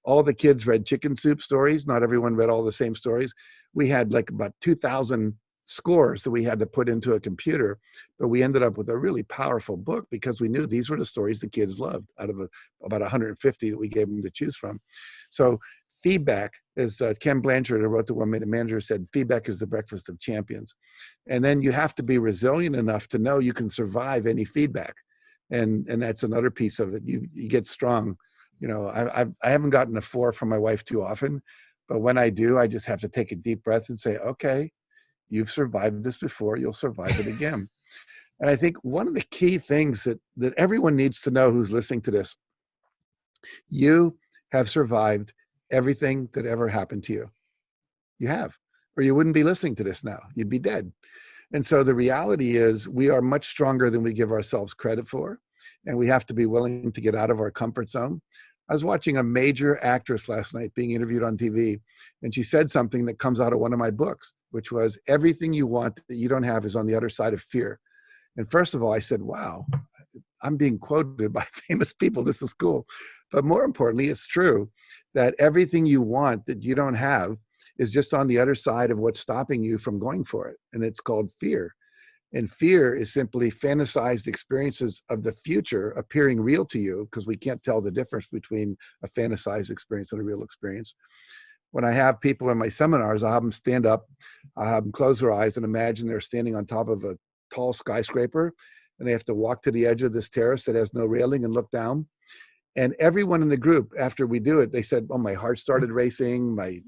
All the kids read Chicken Soup stories. Not everyone read all the same stories. We had about 2,000 scores that we had to put into a computer, but we ended up with a really powerful book because we knew these were the stories the kids loved out of about 150 that we gave them to choose from. So feedback, as Ken Blanchard, who wrote The One-Minute Manager, said, feedback is the breakfast of champions. And then you have to be resilient enough to know you can survive any feedback. And that's another piece of it. You get strong. I haven't gotten a 4 from my wife too often, but when I do, I just have to take a deep breath and say, okay, you've survived this before, you'll survive it again. And I think one of the key things that everyone needs to know who's listening to this, you have survived everything that ever happened to you. You have, or you wouldn't be listening to this now. You'd be dead. And so the reality is we are much stronger than we give ourselves credit for. and we have to be willing to get out of our comfort zone. I was watching a major actress last night being interviewed on TV, and she said something that comes out of one of my books, which was, everything you want that you don't have is on the other side of fear. And first of all, I said, wow, I'm being quoted by famous people. This is cool. But more importantly, it's true that everything you want that you don't have is just on the other side of what's stopping you from going for it. And it's called fear. And fear is simply fantasized experiences of the future appearing real to you, because we can't tell the difference between a fantasized experience and a real experience. When I have people in my seminars, I'll have them stand up, I'll have them close their eyes and imagine they're standing on top of a tall skyscraper, and they have to walk to the edge of this terrace that has no railing and look down. And everyone in the group, after we do it, they said, oh, my heart started racing, my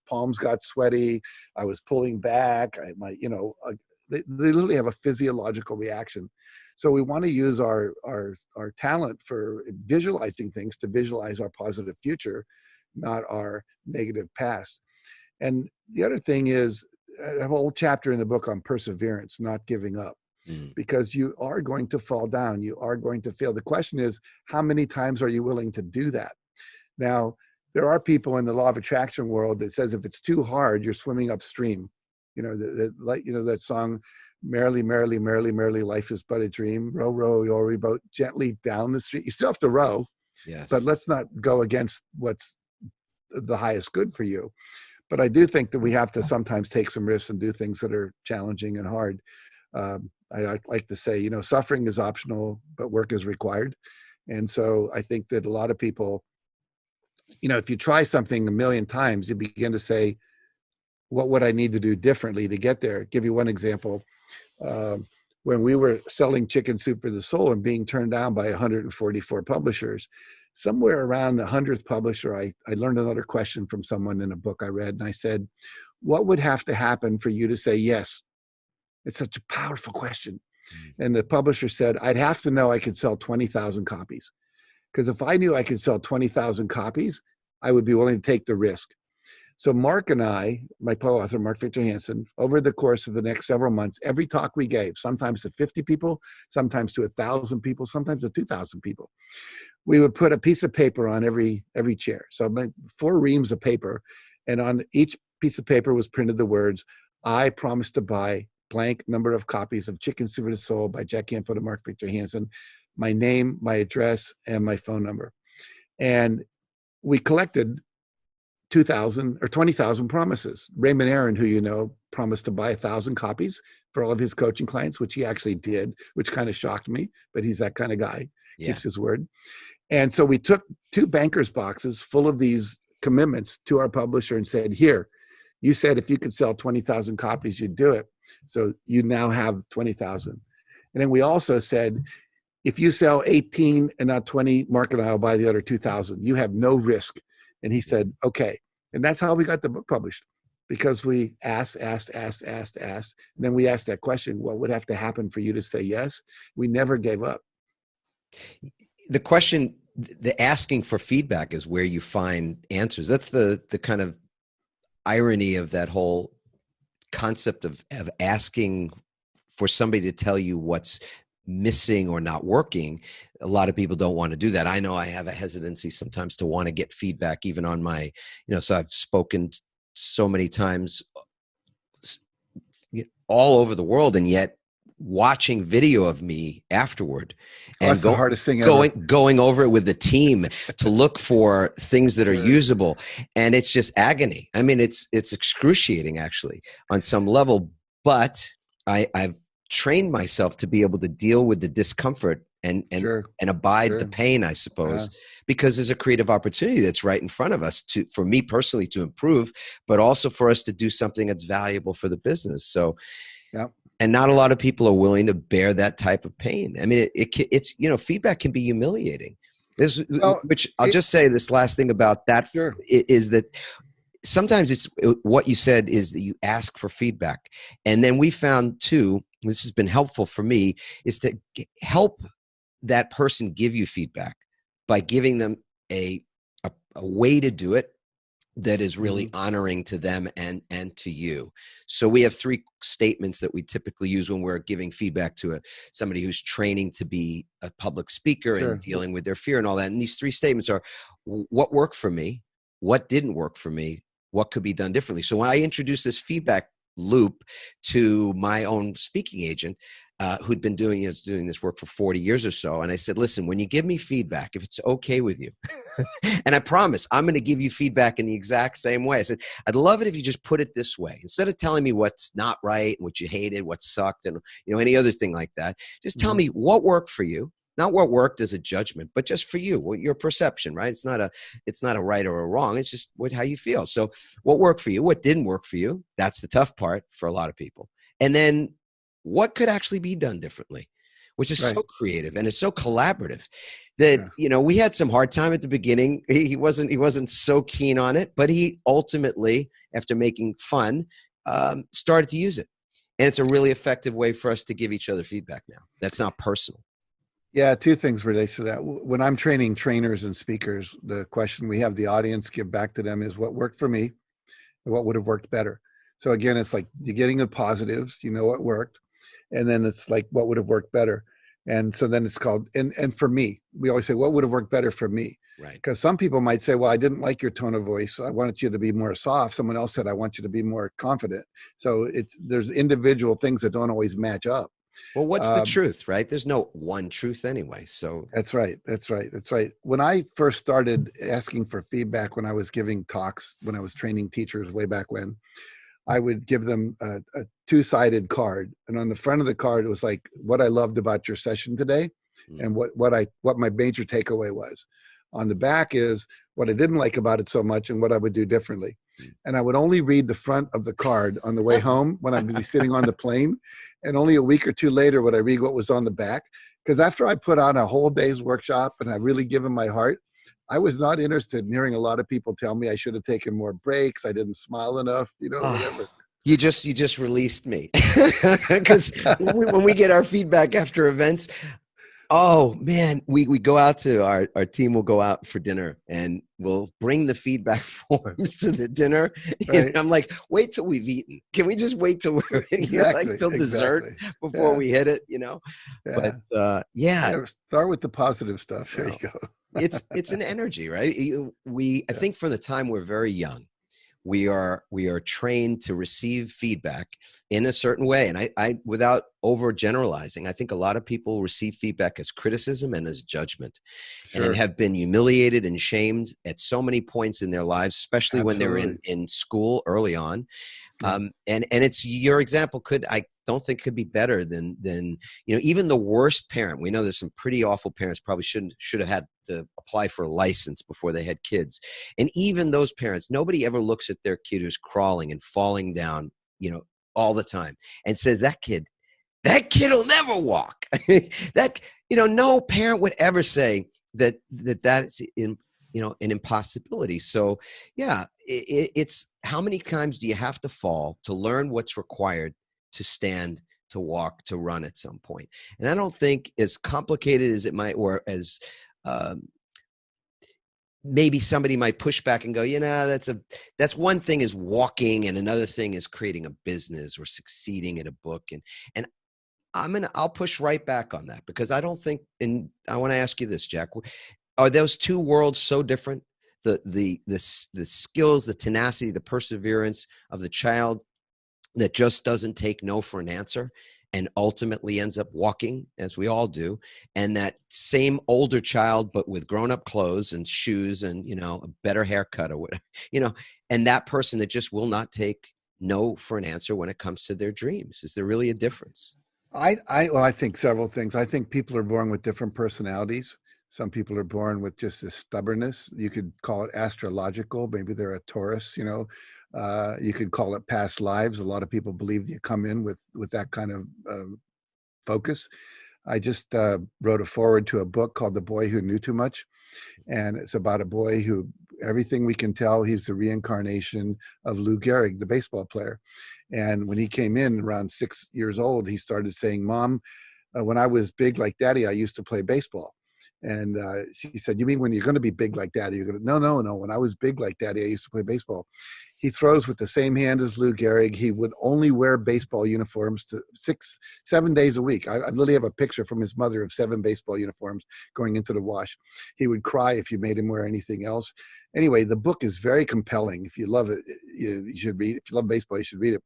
palms got sweaty, I was pulling back, they literally have a physiological reaction. So we want to use our talent for visualizing things to visualize our positive future, not our negative past. And the other thing is, I have a whole chapter in the book on perseverance, not giving up, because you are going to fall down. You are going to fail. The question is, how many times are you willing to do that? Now, there are people in the law of attraction world that says if it's too hard, you're swimming upstream. That song, merrily, merrily, merrily, merrily, life is but a dream. Row, row, your boat gently down the stream. You still have to row, yes, but let's not go against what's the highest good for you. But I do think that we have to sometimes take some risks and do things that are challenging and hard. I like to say, suffering is optional, but work is required. And so I think that a lot of people, if you try something a million times, you begin to say, what would I need to do differently to get there? Give you one example. When we were selling Chicken Soup for the Soul and being turned down by 144 publishers, somewhere around the 100th publisher, I learned another question from someone in a book I read. And I said, what would have to happen for you to say yes? It's such a powerful question. And the publisher said, I'd have to know I could sell 20,000 copies. Because if I knew I could sell 20,000 copies, I would be willing to take the risk. So Mark and I, my co-author, Mark Victor Hansen, over the course of the next several months, every talk we gave, sometimes to 50 people, sometimes to 1,000 people, sometimes to 2,000 people, we would put a piece of paper on every chair. So 4 reams of paper, and on each piece of paper was printed the words, I promise to buy blank number of copies of Chicken Soup for the Soul by Jack Canfield and Mark Victor Hansen, my name, my address, and my phone number. And we collected 2,000 or 20,000 promises. Raymond Aaron, who promised to buy 1,000 copies for all of his coaching clients, which he actually did, which kind of shocked me, but he's that kind of guy, keeps his word. And so we took 2 bankers' boxes full of these commitments to our publisher and said, here, you said if you could sell 20,000 copies, you'd do it. So you now have 20,000. And then we also said, if you sell 18 and not 20, Mark and I will buy the other 2,000. You have no risk. And he said, okay. And that's how we got the book published, because we asked. And then we asked that question, what would have to happen for you to say yes? We never gave up. The question, the asking for feedback is where you find answers. That's the kind of irony of that whole concept of asking for somebody to tell you what's missing or not working. A lot of people don't want to do that. I know I have a hesitancy sometimes to want to get feedback, even on my, so I've spoken so many times all over the world, and yet watching video of me afterward and that's the hardest thing ever. Going over it with the team to look for things that are usable. And it's just agony. I mean, it's excruciating actually on some level, but I've trained myself to be able to deal with the discomfort and abide the pain, I suppose, because there's a creative opportunity that's right in front of us for me personally to improve, but also for us to do something that's valuable for the business. So, and not a lot of people are willing to bear that type of pain. I mean, it's feedback can be humiliating. Which I'll just say this last thing about that is that sometimes it's what you said is that you ask for feedback. And then we found too, this has been helpful for me, is to help that person give you feedback by giving them a way to do it that is really honoring to them and to you. So we have 3 statements that we typically use when we're giving feedback to somebody who's training to be a public speaker and dealing with their fear and all that. And these 3 statements are: what worked for me, what didn't work for me, what could be done differently. So when I introduced this feedback loop to my own speaking agent, who'd been doing this work for 40 years or so. And I said, listen, when you give me feedback, if it's okay with you, and I promise I'm going to give you feedback in the exact same way. I said, I'd love it if you just put it this way. Instead of telling me what's not right, what you hated, what sucked, and any other thing like that, just tell me what worked for you. Not what worked as a judgment, but just for you, what your perception, right? It's not a right or a wrong. It's just how you feel. So what worked for you, what didn't work for you? That's the tough part for a lot of people. And then what could actually be done differently, which is so creative and it's so collaborative that, we had some hard time at the beginning. He wasn't so keen on it, but he ultimately, after making fun, started to use it. And it's a really effective way for us to give each other feedback now. That's not personal. Yeah, 2 things relate to that. When I'm training trainers and speakers, the question we have the audience give back to them is what worked for me and what would have worked better. So again, it's like you're getting the positives, what worked, and then it's like what would have worked better. And so then it's called, and for me, we always say, what would have worked better for me? Right. Because some people might say, well, I didn't like your tone of voice. So I wanted you to be more soft. Someone else said, I want you to be more confident. So there's individual things that don't always match up. Well, what's the truth, right? There's no one truth anyway. So That's right. When I first started asking for feedback, when I was giving talks, when I was training teachers way back when, I would give them a 2-sided card. And on the front of the card, it was like what I loved about your session today and what my major takeaway was. On the back is what I didn't like about it so much and what I would do differently. And I would only read the front of the card on the way home when I'd be sitting on the plane. And only a week or 2 later would I read what was on the back. Because after I put on a whole day's workshop and I really given my heart, I was not interested in hearing a lot of people tell me I should have taken more breaks. I didn't smile enough, whatever. You just released me. Because when we get our feedback after events, oh man, we go out to our team will go out for dinner and we'll bring the feedback forms to the dinner. Right. And I'm like, wait till we've eaten. Can we just wait till we're till dessert before we hit it, Yeah. But start with the positive stuff. There you go. It's an energy, right? I think from the time we're very young, we are trained to receive feedback in a certain way. And I without overgeneralizing, I think a lot of people receive feedback as criticism and as judgment, and have been humiliated and shamed at so many points in their lives, especially when they're in school early on. And it's your example I don't think could be better than even the worst parent. We know there's some pretty awful parents probably should have had to apply for a license before they had kids. And even those parents, nobody ever looks at their kid who's crawling and falling down, all the time and says that kid will never walk. No parent would ever say that's an impossibility. So it's how many times do you have to fall to learn what's required to stand, to walk, to run at some point? And I don't think as complicated as it might, or as maybe somebody might push back and go, that's one thing is walking and another thing is creating a business or succeeding at a book. And I'll push right back on that, because I don't think, and I want to ask you this, Jack, are those 2 worlds so different? The skills, the tenacity, the perseverance of the child that just doesn't take no for an answer and ultimately ends up walking, as we all do, and that same older child but with grown-up clothes and shoes and a better haircut or whatever, and that person that just will not take no for an answer when it comes to their dreams. Is there really a difference? I think several things. I think people are born with different personalities. Some people are born with just this stubbornness. You could call it astrological. Maybe they're a Taurus, You could call it past lives. A lot of people believe you come in with that kind of focus. I just wrote a foreword to a book called The Boy Who Knew Too Much. And it's about a boy who, everything we can tell, he's the reincarnation of Lou Gehrig, the baseball player. And when he came in around 6 years old, he started saying, Mom, when I was big like Daddy, I used to play baseball. And she said, "You mean when you're going to be big like Daddy?" You're going to, no. When I was big like Daddy, I used to play baseball. He throws with the same hand as Lou Gehrig. He would only wear baseball uniforms to 7 days a week. I literally have a picture from his mother of 7 baseball uniforms going into the wash. He would cry if you made him wear anything else. Anyway, the book is very compelling. If you love it, you should read it. If you love baseball, you should read it.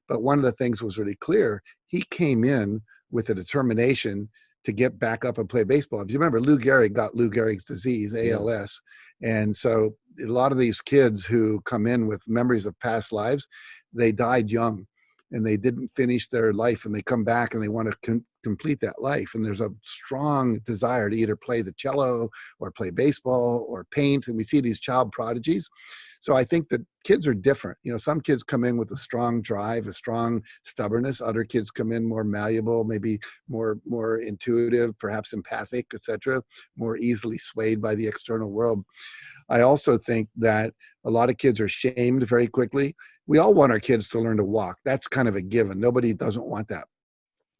But one of the things was really clear. He came in with a determination to get back up and play baseball. If you remember, Lou Gehrig got Lou Gehrig's disease, ALS. And so a lot of these kids who come in with memories of past lives, they died young and they didn't finish their life, and they come back and they want to complete that life. And there's a strong desire to either play the cello or play baseball or paint. And we see these child prodigies. So I think that kids are different. You know, some kids come in with a strong drive, a strong stubbornness. Other kids come in more malleable, maybe more intuitive, perhaps empathic, etc., more easily swayed by the external world. I also think that a lot of kids are shamed very quickly. We all want our kids to learn to walk. That's kind of a given. Nobody doesn't want that.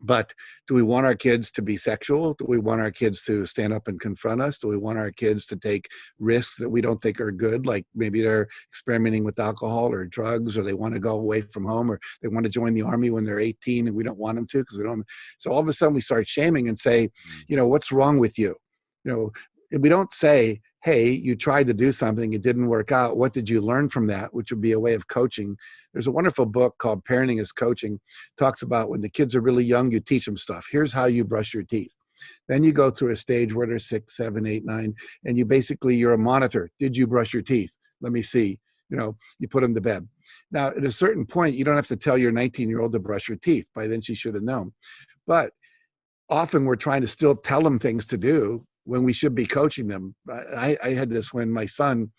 But do we want our kids to be sexual? Do we want our kids to stand up and confront us? Do we want our kids to take risks that we don't think are good? Like maybe they're experimenting with alcohol or drugs, or they want to go away from home, or they want to join the army when they're 18 and we don't want them to because we don't. So all of a sudden we start shaming and say, you know, what's wrong with you? You know, we don't say, hey, you tried to do something, it didn't work out. What did you learn from that? Which would be a way of coaching. There's a wonderful book called Parenting is Coaching. Talks about when the kids are really young, you teach them stuff. Here's how you brush your teeth. Then you go through a stage where they're 6, 7, 8, 9, and you're a monitor. Did you brush your teeth? Let me see. You know, you put them to bed. Now, at a certain point, you don't have to tell your 19-year-old to brush her teeth. By then, she should have known. But often we're trying to still tell them things to do when we should be coaching them. I had this when my son,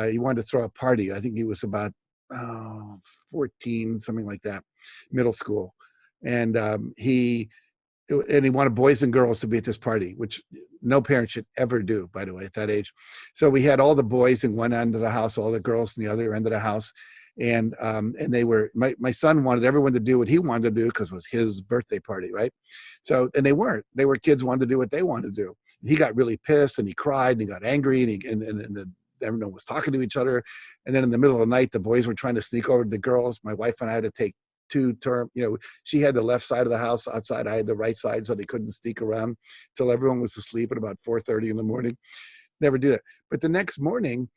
he wanted to throw a party. I think he was about 14, something like that, middle school. And he wanted boys and girls to be at this party, which no parent should ever do, by the way, at that age. So we had all the boys in one end of the house, all the girls in the other end of the house. And they were, my son wanted everyone to do what he wanted to do because it was his birthday party, right? So, and they were kids wanted to do what they wanted to do. He got really pissed and he cried and he got angry and everyone was talking to each other. And then in the middle of the night, the boys were trying to sneak over to the girls. My wife and I had to take she had the left side of the house outside. I had the right side, so they couldn't sneak around till everyone was asleep at about 4:30 in the morning. Never did it. But the next morning,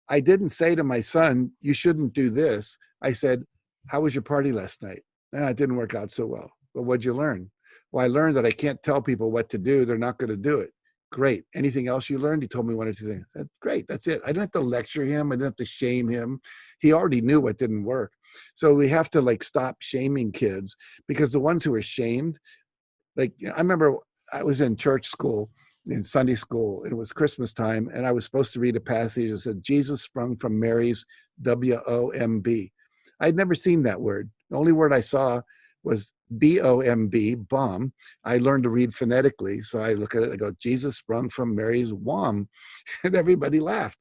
I didn't say to my son, you shouldn't do this. I said, how was your party last night? It didn't work out so well. But what'd you learn? Well, I learned that I can't tell people what to do. They're not going to do it. Great. Anything else you learned? He told me one or two things. That's great. That's it. I didn't have to lecture him. I didn't have to shame him. He already knew what didn't work. So we have to stop shaming kids, because the ones who are shamed, I remember I was in church school, in Sunday school, and it was Christmas time, and I was supposed to read a passage that said, Jesus sprung from Mary's W-O-M-B. I'd never seen that word. The only word I saw was B-O-M-B, bomb. I learned to read phonetically, so I look at it, I go, Jesus sprung from Mary's womb, and everybody laughed.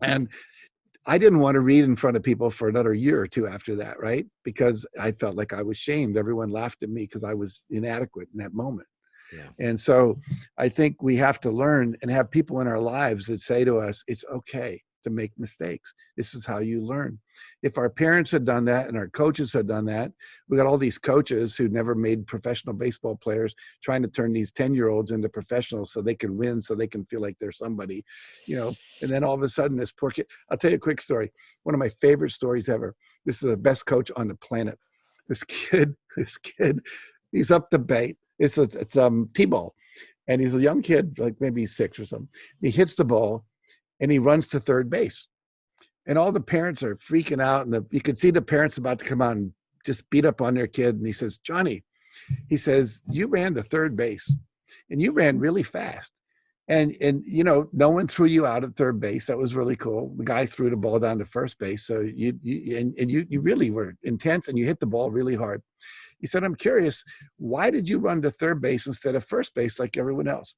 And I didn't want to read in front of people for another year or two after that, right? Because I felt like I was shamed. Everyone laughed at me because I was inadequate in that moment. Yeah. And so I think we have to learn and have people in our lives that say to us, it's okay to make mistakes. This is how you learn. If our parents had done that and our coaches had done that, we got all these coaches who never made professional baseball players trying to turn these 10-year-olds into professionals so they can win, so they can feel like they're somebody, and then all of a sudden this poor kid, I'll tell you a quick story. One of my favorite stories ever. This is the best coach on the planet. This kid, he's up the bait. It's T-ball. And he's a young kid, like maybe 6 or something. He hits the ball and he runs to third base. And all the parents are freaking out. And you can see the parents about to come out and just beat up on their kid. And he says, Johnny, he says, you ran to third base and you ran really fast. And no one threw you out at third base. That was really cool. The guy threw the ball down to first base. So you really were intense and you hit the ball really hard. He said, I'm curious, why did you run to third base instead of first base like everyone else?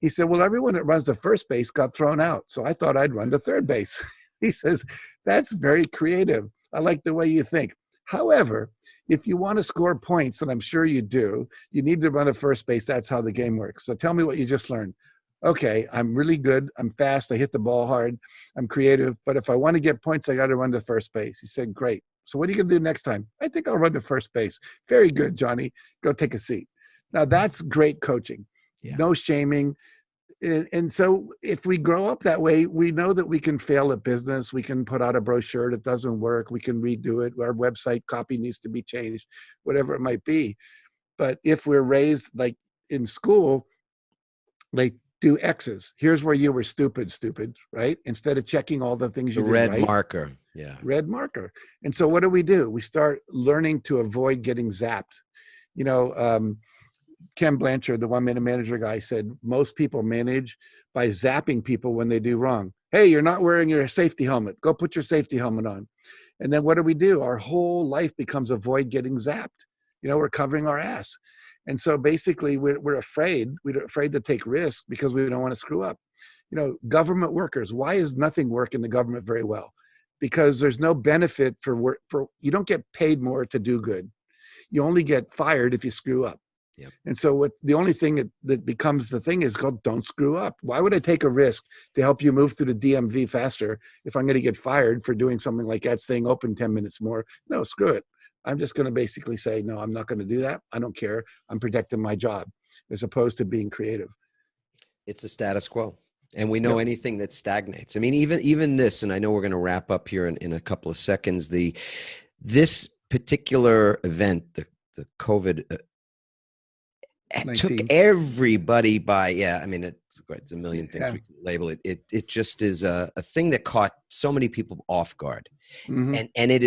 He said, well, everyone that runs to first base got thrown out, so I thought I'd run to third base. He says, that's very creative. I like the way you think. However, if you want to score points, and I'm sure you do, you need to run to first base. That's how the game works. So tell me what you just learned. okay, I'm really good. I'm fast. I hit the ball hard. I'm creative. But if I want to get points, I got to run to first base. He said, great. So what are you going to do next time? I think I'll run to first base. Very good, Johnny. Go take a seat. Now that's great coaching. Yeah. No shaming. And so if we grow up that way, we know that we can fail at business. We can put out a brochure that doesn't work. We can redo it. Our website copy needs to be changed, whatever it might be. But if we're raised like in school, they do X's. Here's where you were stupid, right? Instead of checking all the things you did red right. marker. Yeah. Red marker. And so what do? We start learning to avoid getting zapped. You know, Ken Blanchard, the one-minute manager guy, said most people manage by zapping people when they do wrong. Hey, you're not wearing your safety helmet. Go put your safety helmet on. And then what do? Our whole life becomes avoid getting zapped. You know, we're covering our ass. And so basically we're afraid. We're afraid to take risks because we don't want to screw up. You know, government workers, why is nothing work in the government very well? Because there's no benefit for work. You don't get paid more to do good. You only get fired if you screw up. Yep. And so the only thing that becomes the thing is called don't screw up. Why would I take a risk to help you move through the DMV faster if I'm going to get fired for doing something like that, staying open 10 minutes more? No, screw it. I'm just going to basically say, no, I'm not going to do that. I don't care. I'm protecting my job as opposed to being creative. It's the status quo. And we know anything that stagnates. I mean, even this, and I know we're going to wrap up here in a couple of seconds, this particular event, the COVID, took everybody by, I mean, it's a million things we can label it. It just is a thing that caught so many people off guard. Mm-hmm. And it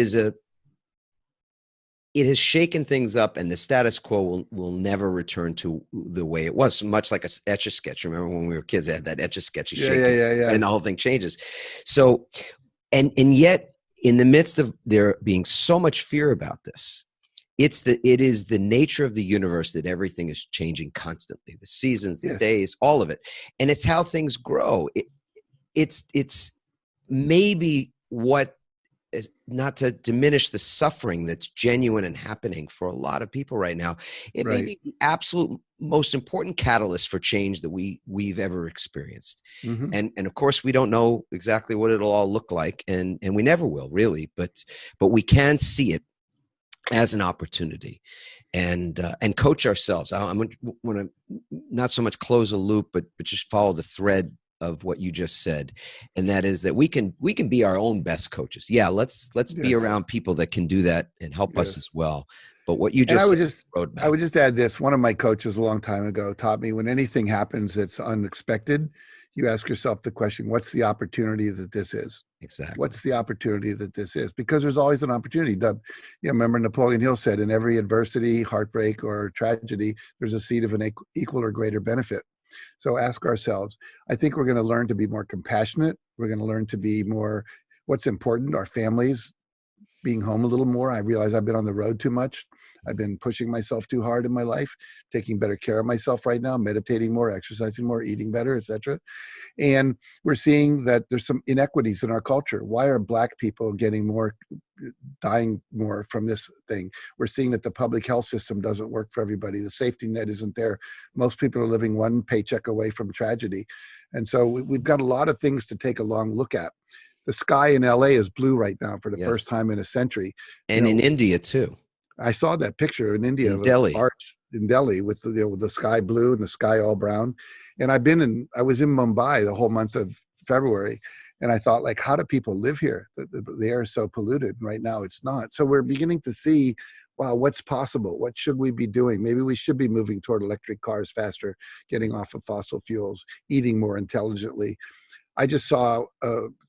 has shaken things up, and the status quo will never return to the way it was. Much like a Etch-a-Sketch. Remember when we were kids, they had that Etch-a-Sketch. You shake it, and the whole thing changes. So, and yet, in the midst of there being so much fear about this, it is the nature of the universe that everything is changing constantly. The seasons, the days, all of it, and it's how things grow. It's maybe what. Is not to diminish the suffering that's genuine and happening for a lot of people right now. It may be the absolute most important catalyst for change that we've ever experienced. Mm-hmm. And of course we don't know exactly what it'll all look like, and we never will really, but we can see it as an opportunity and coach ourselves. I want to not so much close a loop, but just follow the thread of what you just said, and that is that we can be our own best coaches. Let's be around people that can do that and help us as well. But what you just I would just add this. One of my coaches a long time ago taught me when anything happens that's unexpected, you ask yourself the question, what's the opportunity that this is? Exactly. What's the opportunity that this is? Because there's always an opportunity. Remember Napoleon Hill said, in every adversity, heartbreak, or tragedy, there's a seed of an equal or greater benefit. So ask ourselves, I think we're going to learn to be more compassionate. We're going to learn to be more, what's important, our families, being home a little more. I realize I've been on the road too much. I've been pushing myself too hard in my life, taking better care of myself right now, meditating more, exercising more, eating better, etc. And we're seeing that there's some inequities in our culture. Why are Black people dying more from this thing? We're seeing that the public health system doesn't work for everybody. The safety net isn't there. Most people are living one paycheck away from tragedy. And so we've got a lot of things to take a long look at. The sky in LA is blue right now for the first time in a century. And in India too. I saw that picture in India. In Delhi. Arch in Delhi with the sky blue and the sky all brown. And I was in Mumbai the whole month of February. And I thought, like, how do people live here? The air is so polluted. Right now it's not. So we're beginning to see, wow, what's possible? What should we be doing? Maybe we should be moving toward electric cars faster, getting off of fossil fuels, eating more intelligently. I just saw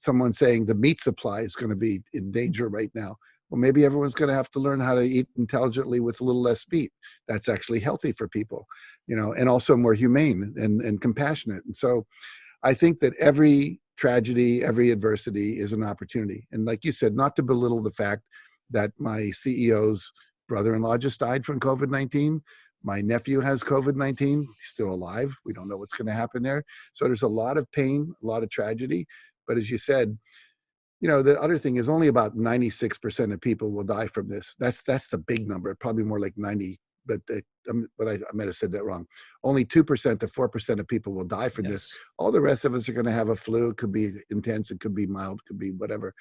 someone saying the meat supply is going to be in danger right now. Well, maybe everyone's going to have to learn how to eat intelligently with a little less meat. That's actually healthy for people, and also more humane and compassionate. And so I think that every tragedy, every adversity is an opportunity. And like you said, not to belittle the fact that my CEO's brother-in-law just died from COVID-19. My nephew has COVID-19. He's still alive. We don't know what's going to happen there. So there's a lot of pain, a lot of tragedy. But as you said, the other thing is only about 96% of people will die from this. That's the big number, probably more like 90. But but I might have said that wrong. Only 2% to 4% of people will die from this. All the rest of us are going to have a flu. It could be intense. It could be mild. It could be whatever.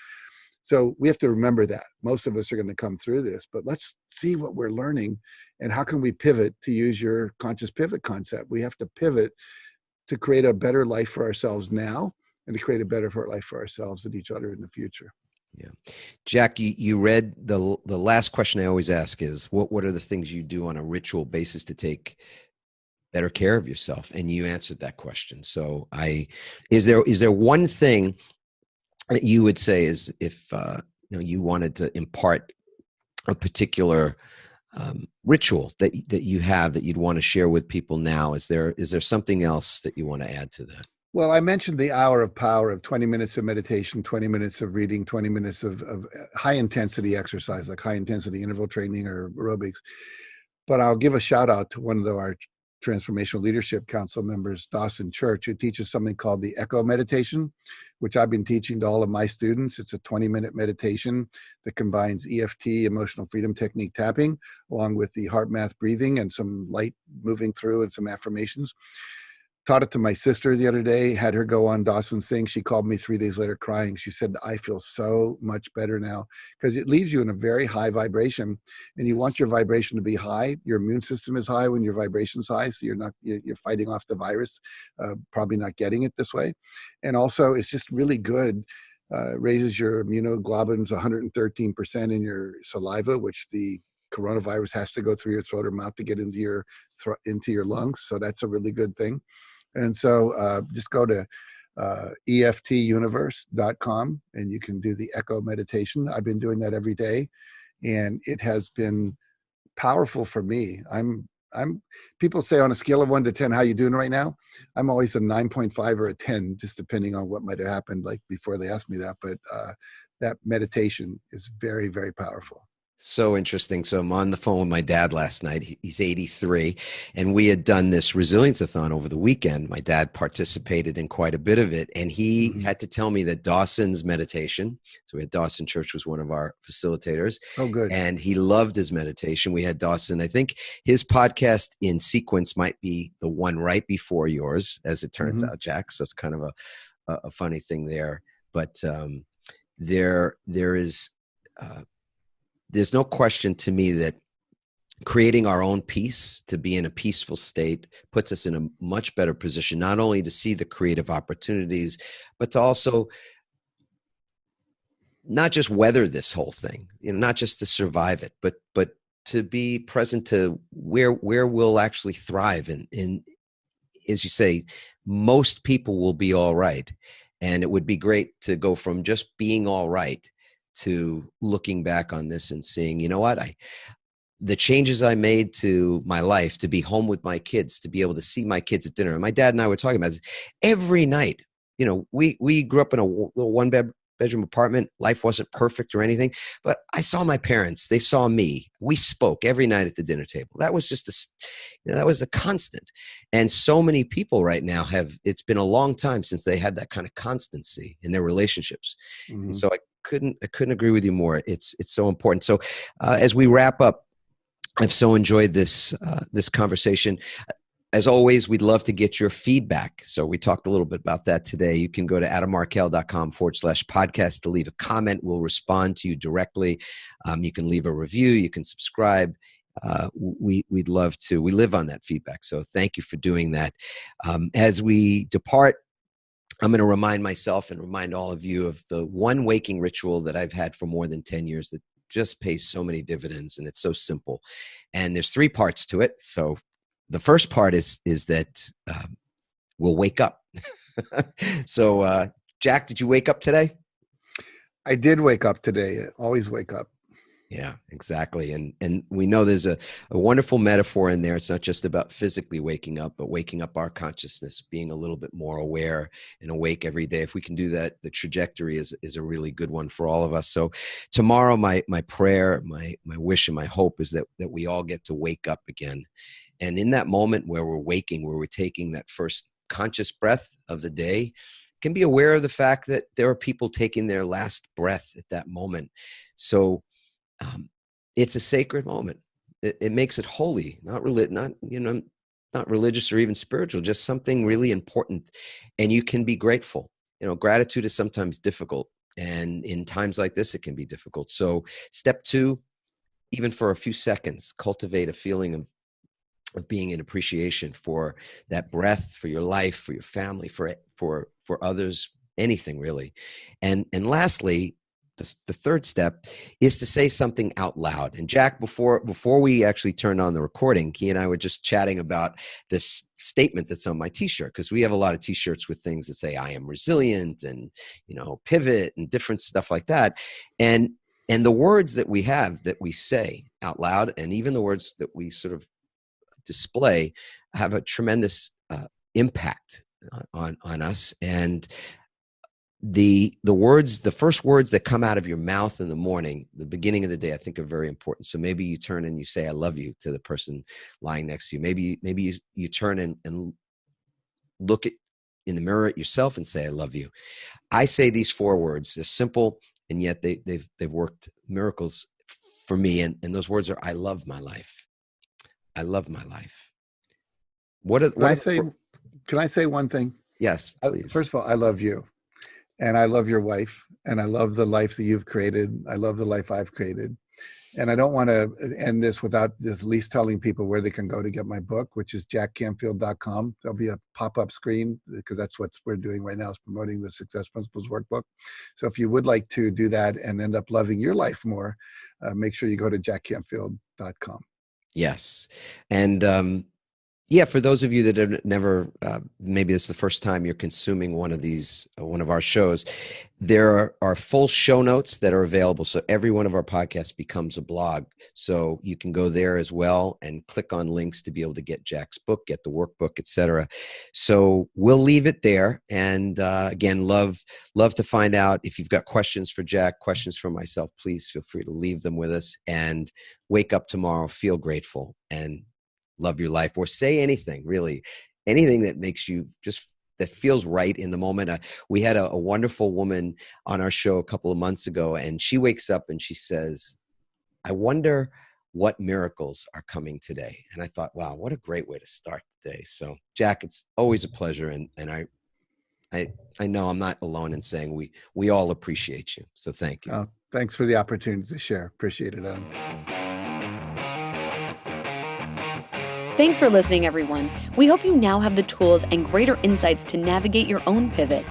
So we have to remember that most of us are going to come through this, but let's see what we're learning and how can we pivot, to use your conscious pivot concept. We have to pivot to create a better life for ourselves now and to create a better life for ourselves and each other in the future. Yeah. Jack, you read the last question I always ask is, what are the things you do on a ritual basis to take better care of yourself? And you answered that question. So is there one thing that you would say is, if you wanted to impart a particular ritual that you have that you'd want to share with people now? Is there something else that you want to add to that? Well, I mentioned the hour of power of 20 minutes of meditation, 20 minutes of reading, 20 minutes of high intensity exercise, like high intensity interval training or aerobics. But I'll give a shout out to one of our Transformational Leadership Council members, Dawson Church, who teaches something called the Echo Meditation, which I've been teaching to all of my students. It's a 20-minute meditation that combines EFT, emotional freedom technique tapping, along with the heart math breathing and some light moving through and some affirmations. Taught it to my sister the other day, had her go on Dawson's thing. She called me 3 days later crying. She said, I feel so much better now, because it leaves you in a very high vibration, and you want your vibration to be high. Your immune system is high when your vibration's high, so you're fighting off the virus, probably not getting it this way. And also, it's just really good. Raises your immunoglobulins 113% in your saliva, which the coronavirus has to go through your throat or mouth to get into your lungs. So that's a really good thing. And so just go to EFTuniverse.com and you can do the Echo meditation. I've been doing that every day, and it has been powerful for me. People say on a scale of 1 to 10, how you doing right now? I'm always a 9.5 or a 10, just depending on what might have happened like before they asked me that. But that meditation is very, very powerful. So interesting. So I'm on the phone with my dad last night. He's 83, and we had done this resilience-a-thon over the weekend. My dad participated in quite a bit of it, and he had to tell me that Dawson's meditation, so we had Dawson Church was one of our facilitators. Oh, good. And he loved his meditation. We had Dawson, I think his podcast in sequence might be the one right before yours, as it turns out, Jack. So it's kind of a funny thing there. But there's no question to me that creating our own peace, to be in a peaceful state, puts us in a much better position, not only to see the creative opportunities, but to also not just weather this whole thing, not just to survive it, but to be present to where we'll actually thrive. And as you say, most people will be all right. And it would be great to go from just being all right to looking back on this and seeing, the changes I made to my life, to be home with my kids, to be able to see my kids at dinner. And my dad and I were talking about this every night. We grew up in a little one-bedroom apartment. Life wasn't perfect or anything, but I saw my parents. They saw me. We spoke every night at the dinner table. That was just that was a constant. And so many people right now it's been a long time since they had that kind of constancy in their relationships. And so I couldn't agree with you more. It's so important. So as we wrap up, I've so enjoyed this conversation. As always, we'd love to get your feedback. So we talked a little bit about that today. You can go to adammarkel.com/podcast to leave a comment. We'll respond to you directly. You can leave a review. You can subscribe. We'd love to. We live on that feedback. So thank you for doing that. As we depart, I'm going to remind myself and remind all of you of the one waking ritual that I've had for more than 10 years that just pays so many dividends, and it's so simple. And there's 3 parts to it. So the first part is that we'll wake up. So, Jack, did you wake up today? I did wake up today. I always wake up. Yeah, exactly. And we know there's a wonderful metaphor in there. It's not just about physically waking up, but waking up our consciousness, being a little bit more aware and awake every day. If we can do that, the trajectory is a really good one for all of us. So tomorrow, my prayer, my wish and my hope is that we all get to wake up again. And in that moment where we're waking, where we're taking that first conscious breath of the day, can be aware of the fact that there are people taking their last breath at that moment. So it's a sacred moment. it makes it holy, not not religious or even spiritual, just something really important. And you can be grateful. Gratitude is sometimes difficult. And in times like this, it can be difficult. So step 2, even for a few seconds, cultivate a feeling of being in appreciation for that breath, for your life, for your family, for others, anything really. And lastly, the third step is to say something out loud. And Jack, before we actually turned on the recording, he and I were just chatting about this statement that's on my t-shirt, because we have a lot of t-shirts with things that say, I am resilient, and, pivot, and different stuff like that. And the words that we have, that we say out loud, and even the words that we sort of display, have a tremendous impact on us. And the first words that come out of your mouth in the morning, the beginning of the day, I think are very important. So maybe you turn and you say, I love you, to the person lying next to you. Maybe you turn and look in the mirror at yourself and say, I love you. I say these 4 words. They're simple, and yet they've worked miracles for me. And those words are, I love my life. I love my life. Can I say one thing? Yes, please. First of all, I love you. And I love your wife, and I love the life that you've created. I love the life I've created. And I don't want to end this without at least telling people where they can go to get my book, which is jackcanfield.com. There'll be a pop-up screen, because that's what we're doing right now, is promoting the Success Principles Workbook. So if you would like to do that and end up loving your life more, make sure you go to jackcanfield.com. Yes. And for those of you that have never, maybe it's the first time you're consuming one of our shows, there are full show notes that are available. So every one of our podcasts becomes a blog. So you can go there as well and click on links to be able to get Jack's book, get the workbook, etc. So we'll leave it there. And again, love to find out if you've got questions for Jack, questions for myself. Please feel free to leave them with us, and wake up tomorrow, feel grateful, and love your life, or say anything, really, anything that makes you that feels right in the moment. We had a wonderful woman on our show a couple of months ago, and she wakes up and she says, I wonder what miracles are coming today. And I thought, wow, what a great way to start the day. So Jack, it's always a pleasure. And I know I'm not alone in saying we all appreciate you. So thank you. Thanks for the opportunity to share. Appreciate it, Adam. Thanks for listening, everyone. We hope you now have the tools and greater insights to navigate your own pivot.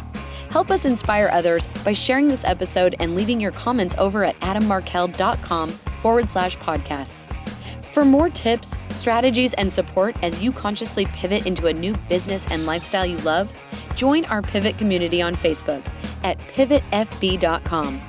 Help us inspire others by sharing this episode and leaving your comments over at adammarkel.com/podcasts. For more tips, strategies, and support as you consciously pivot into a new business and lifestyle you love, join our Pivot community on Facebook at pivotfb.com.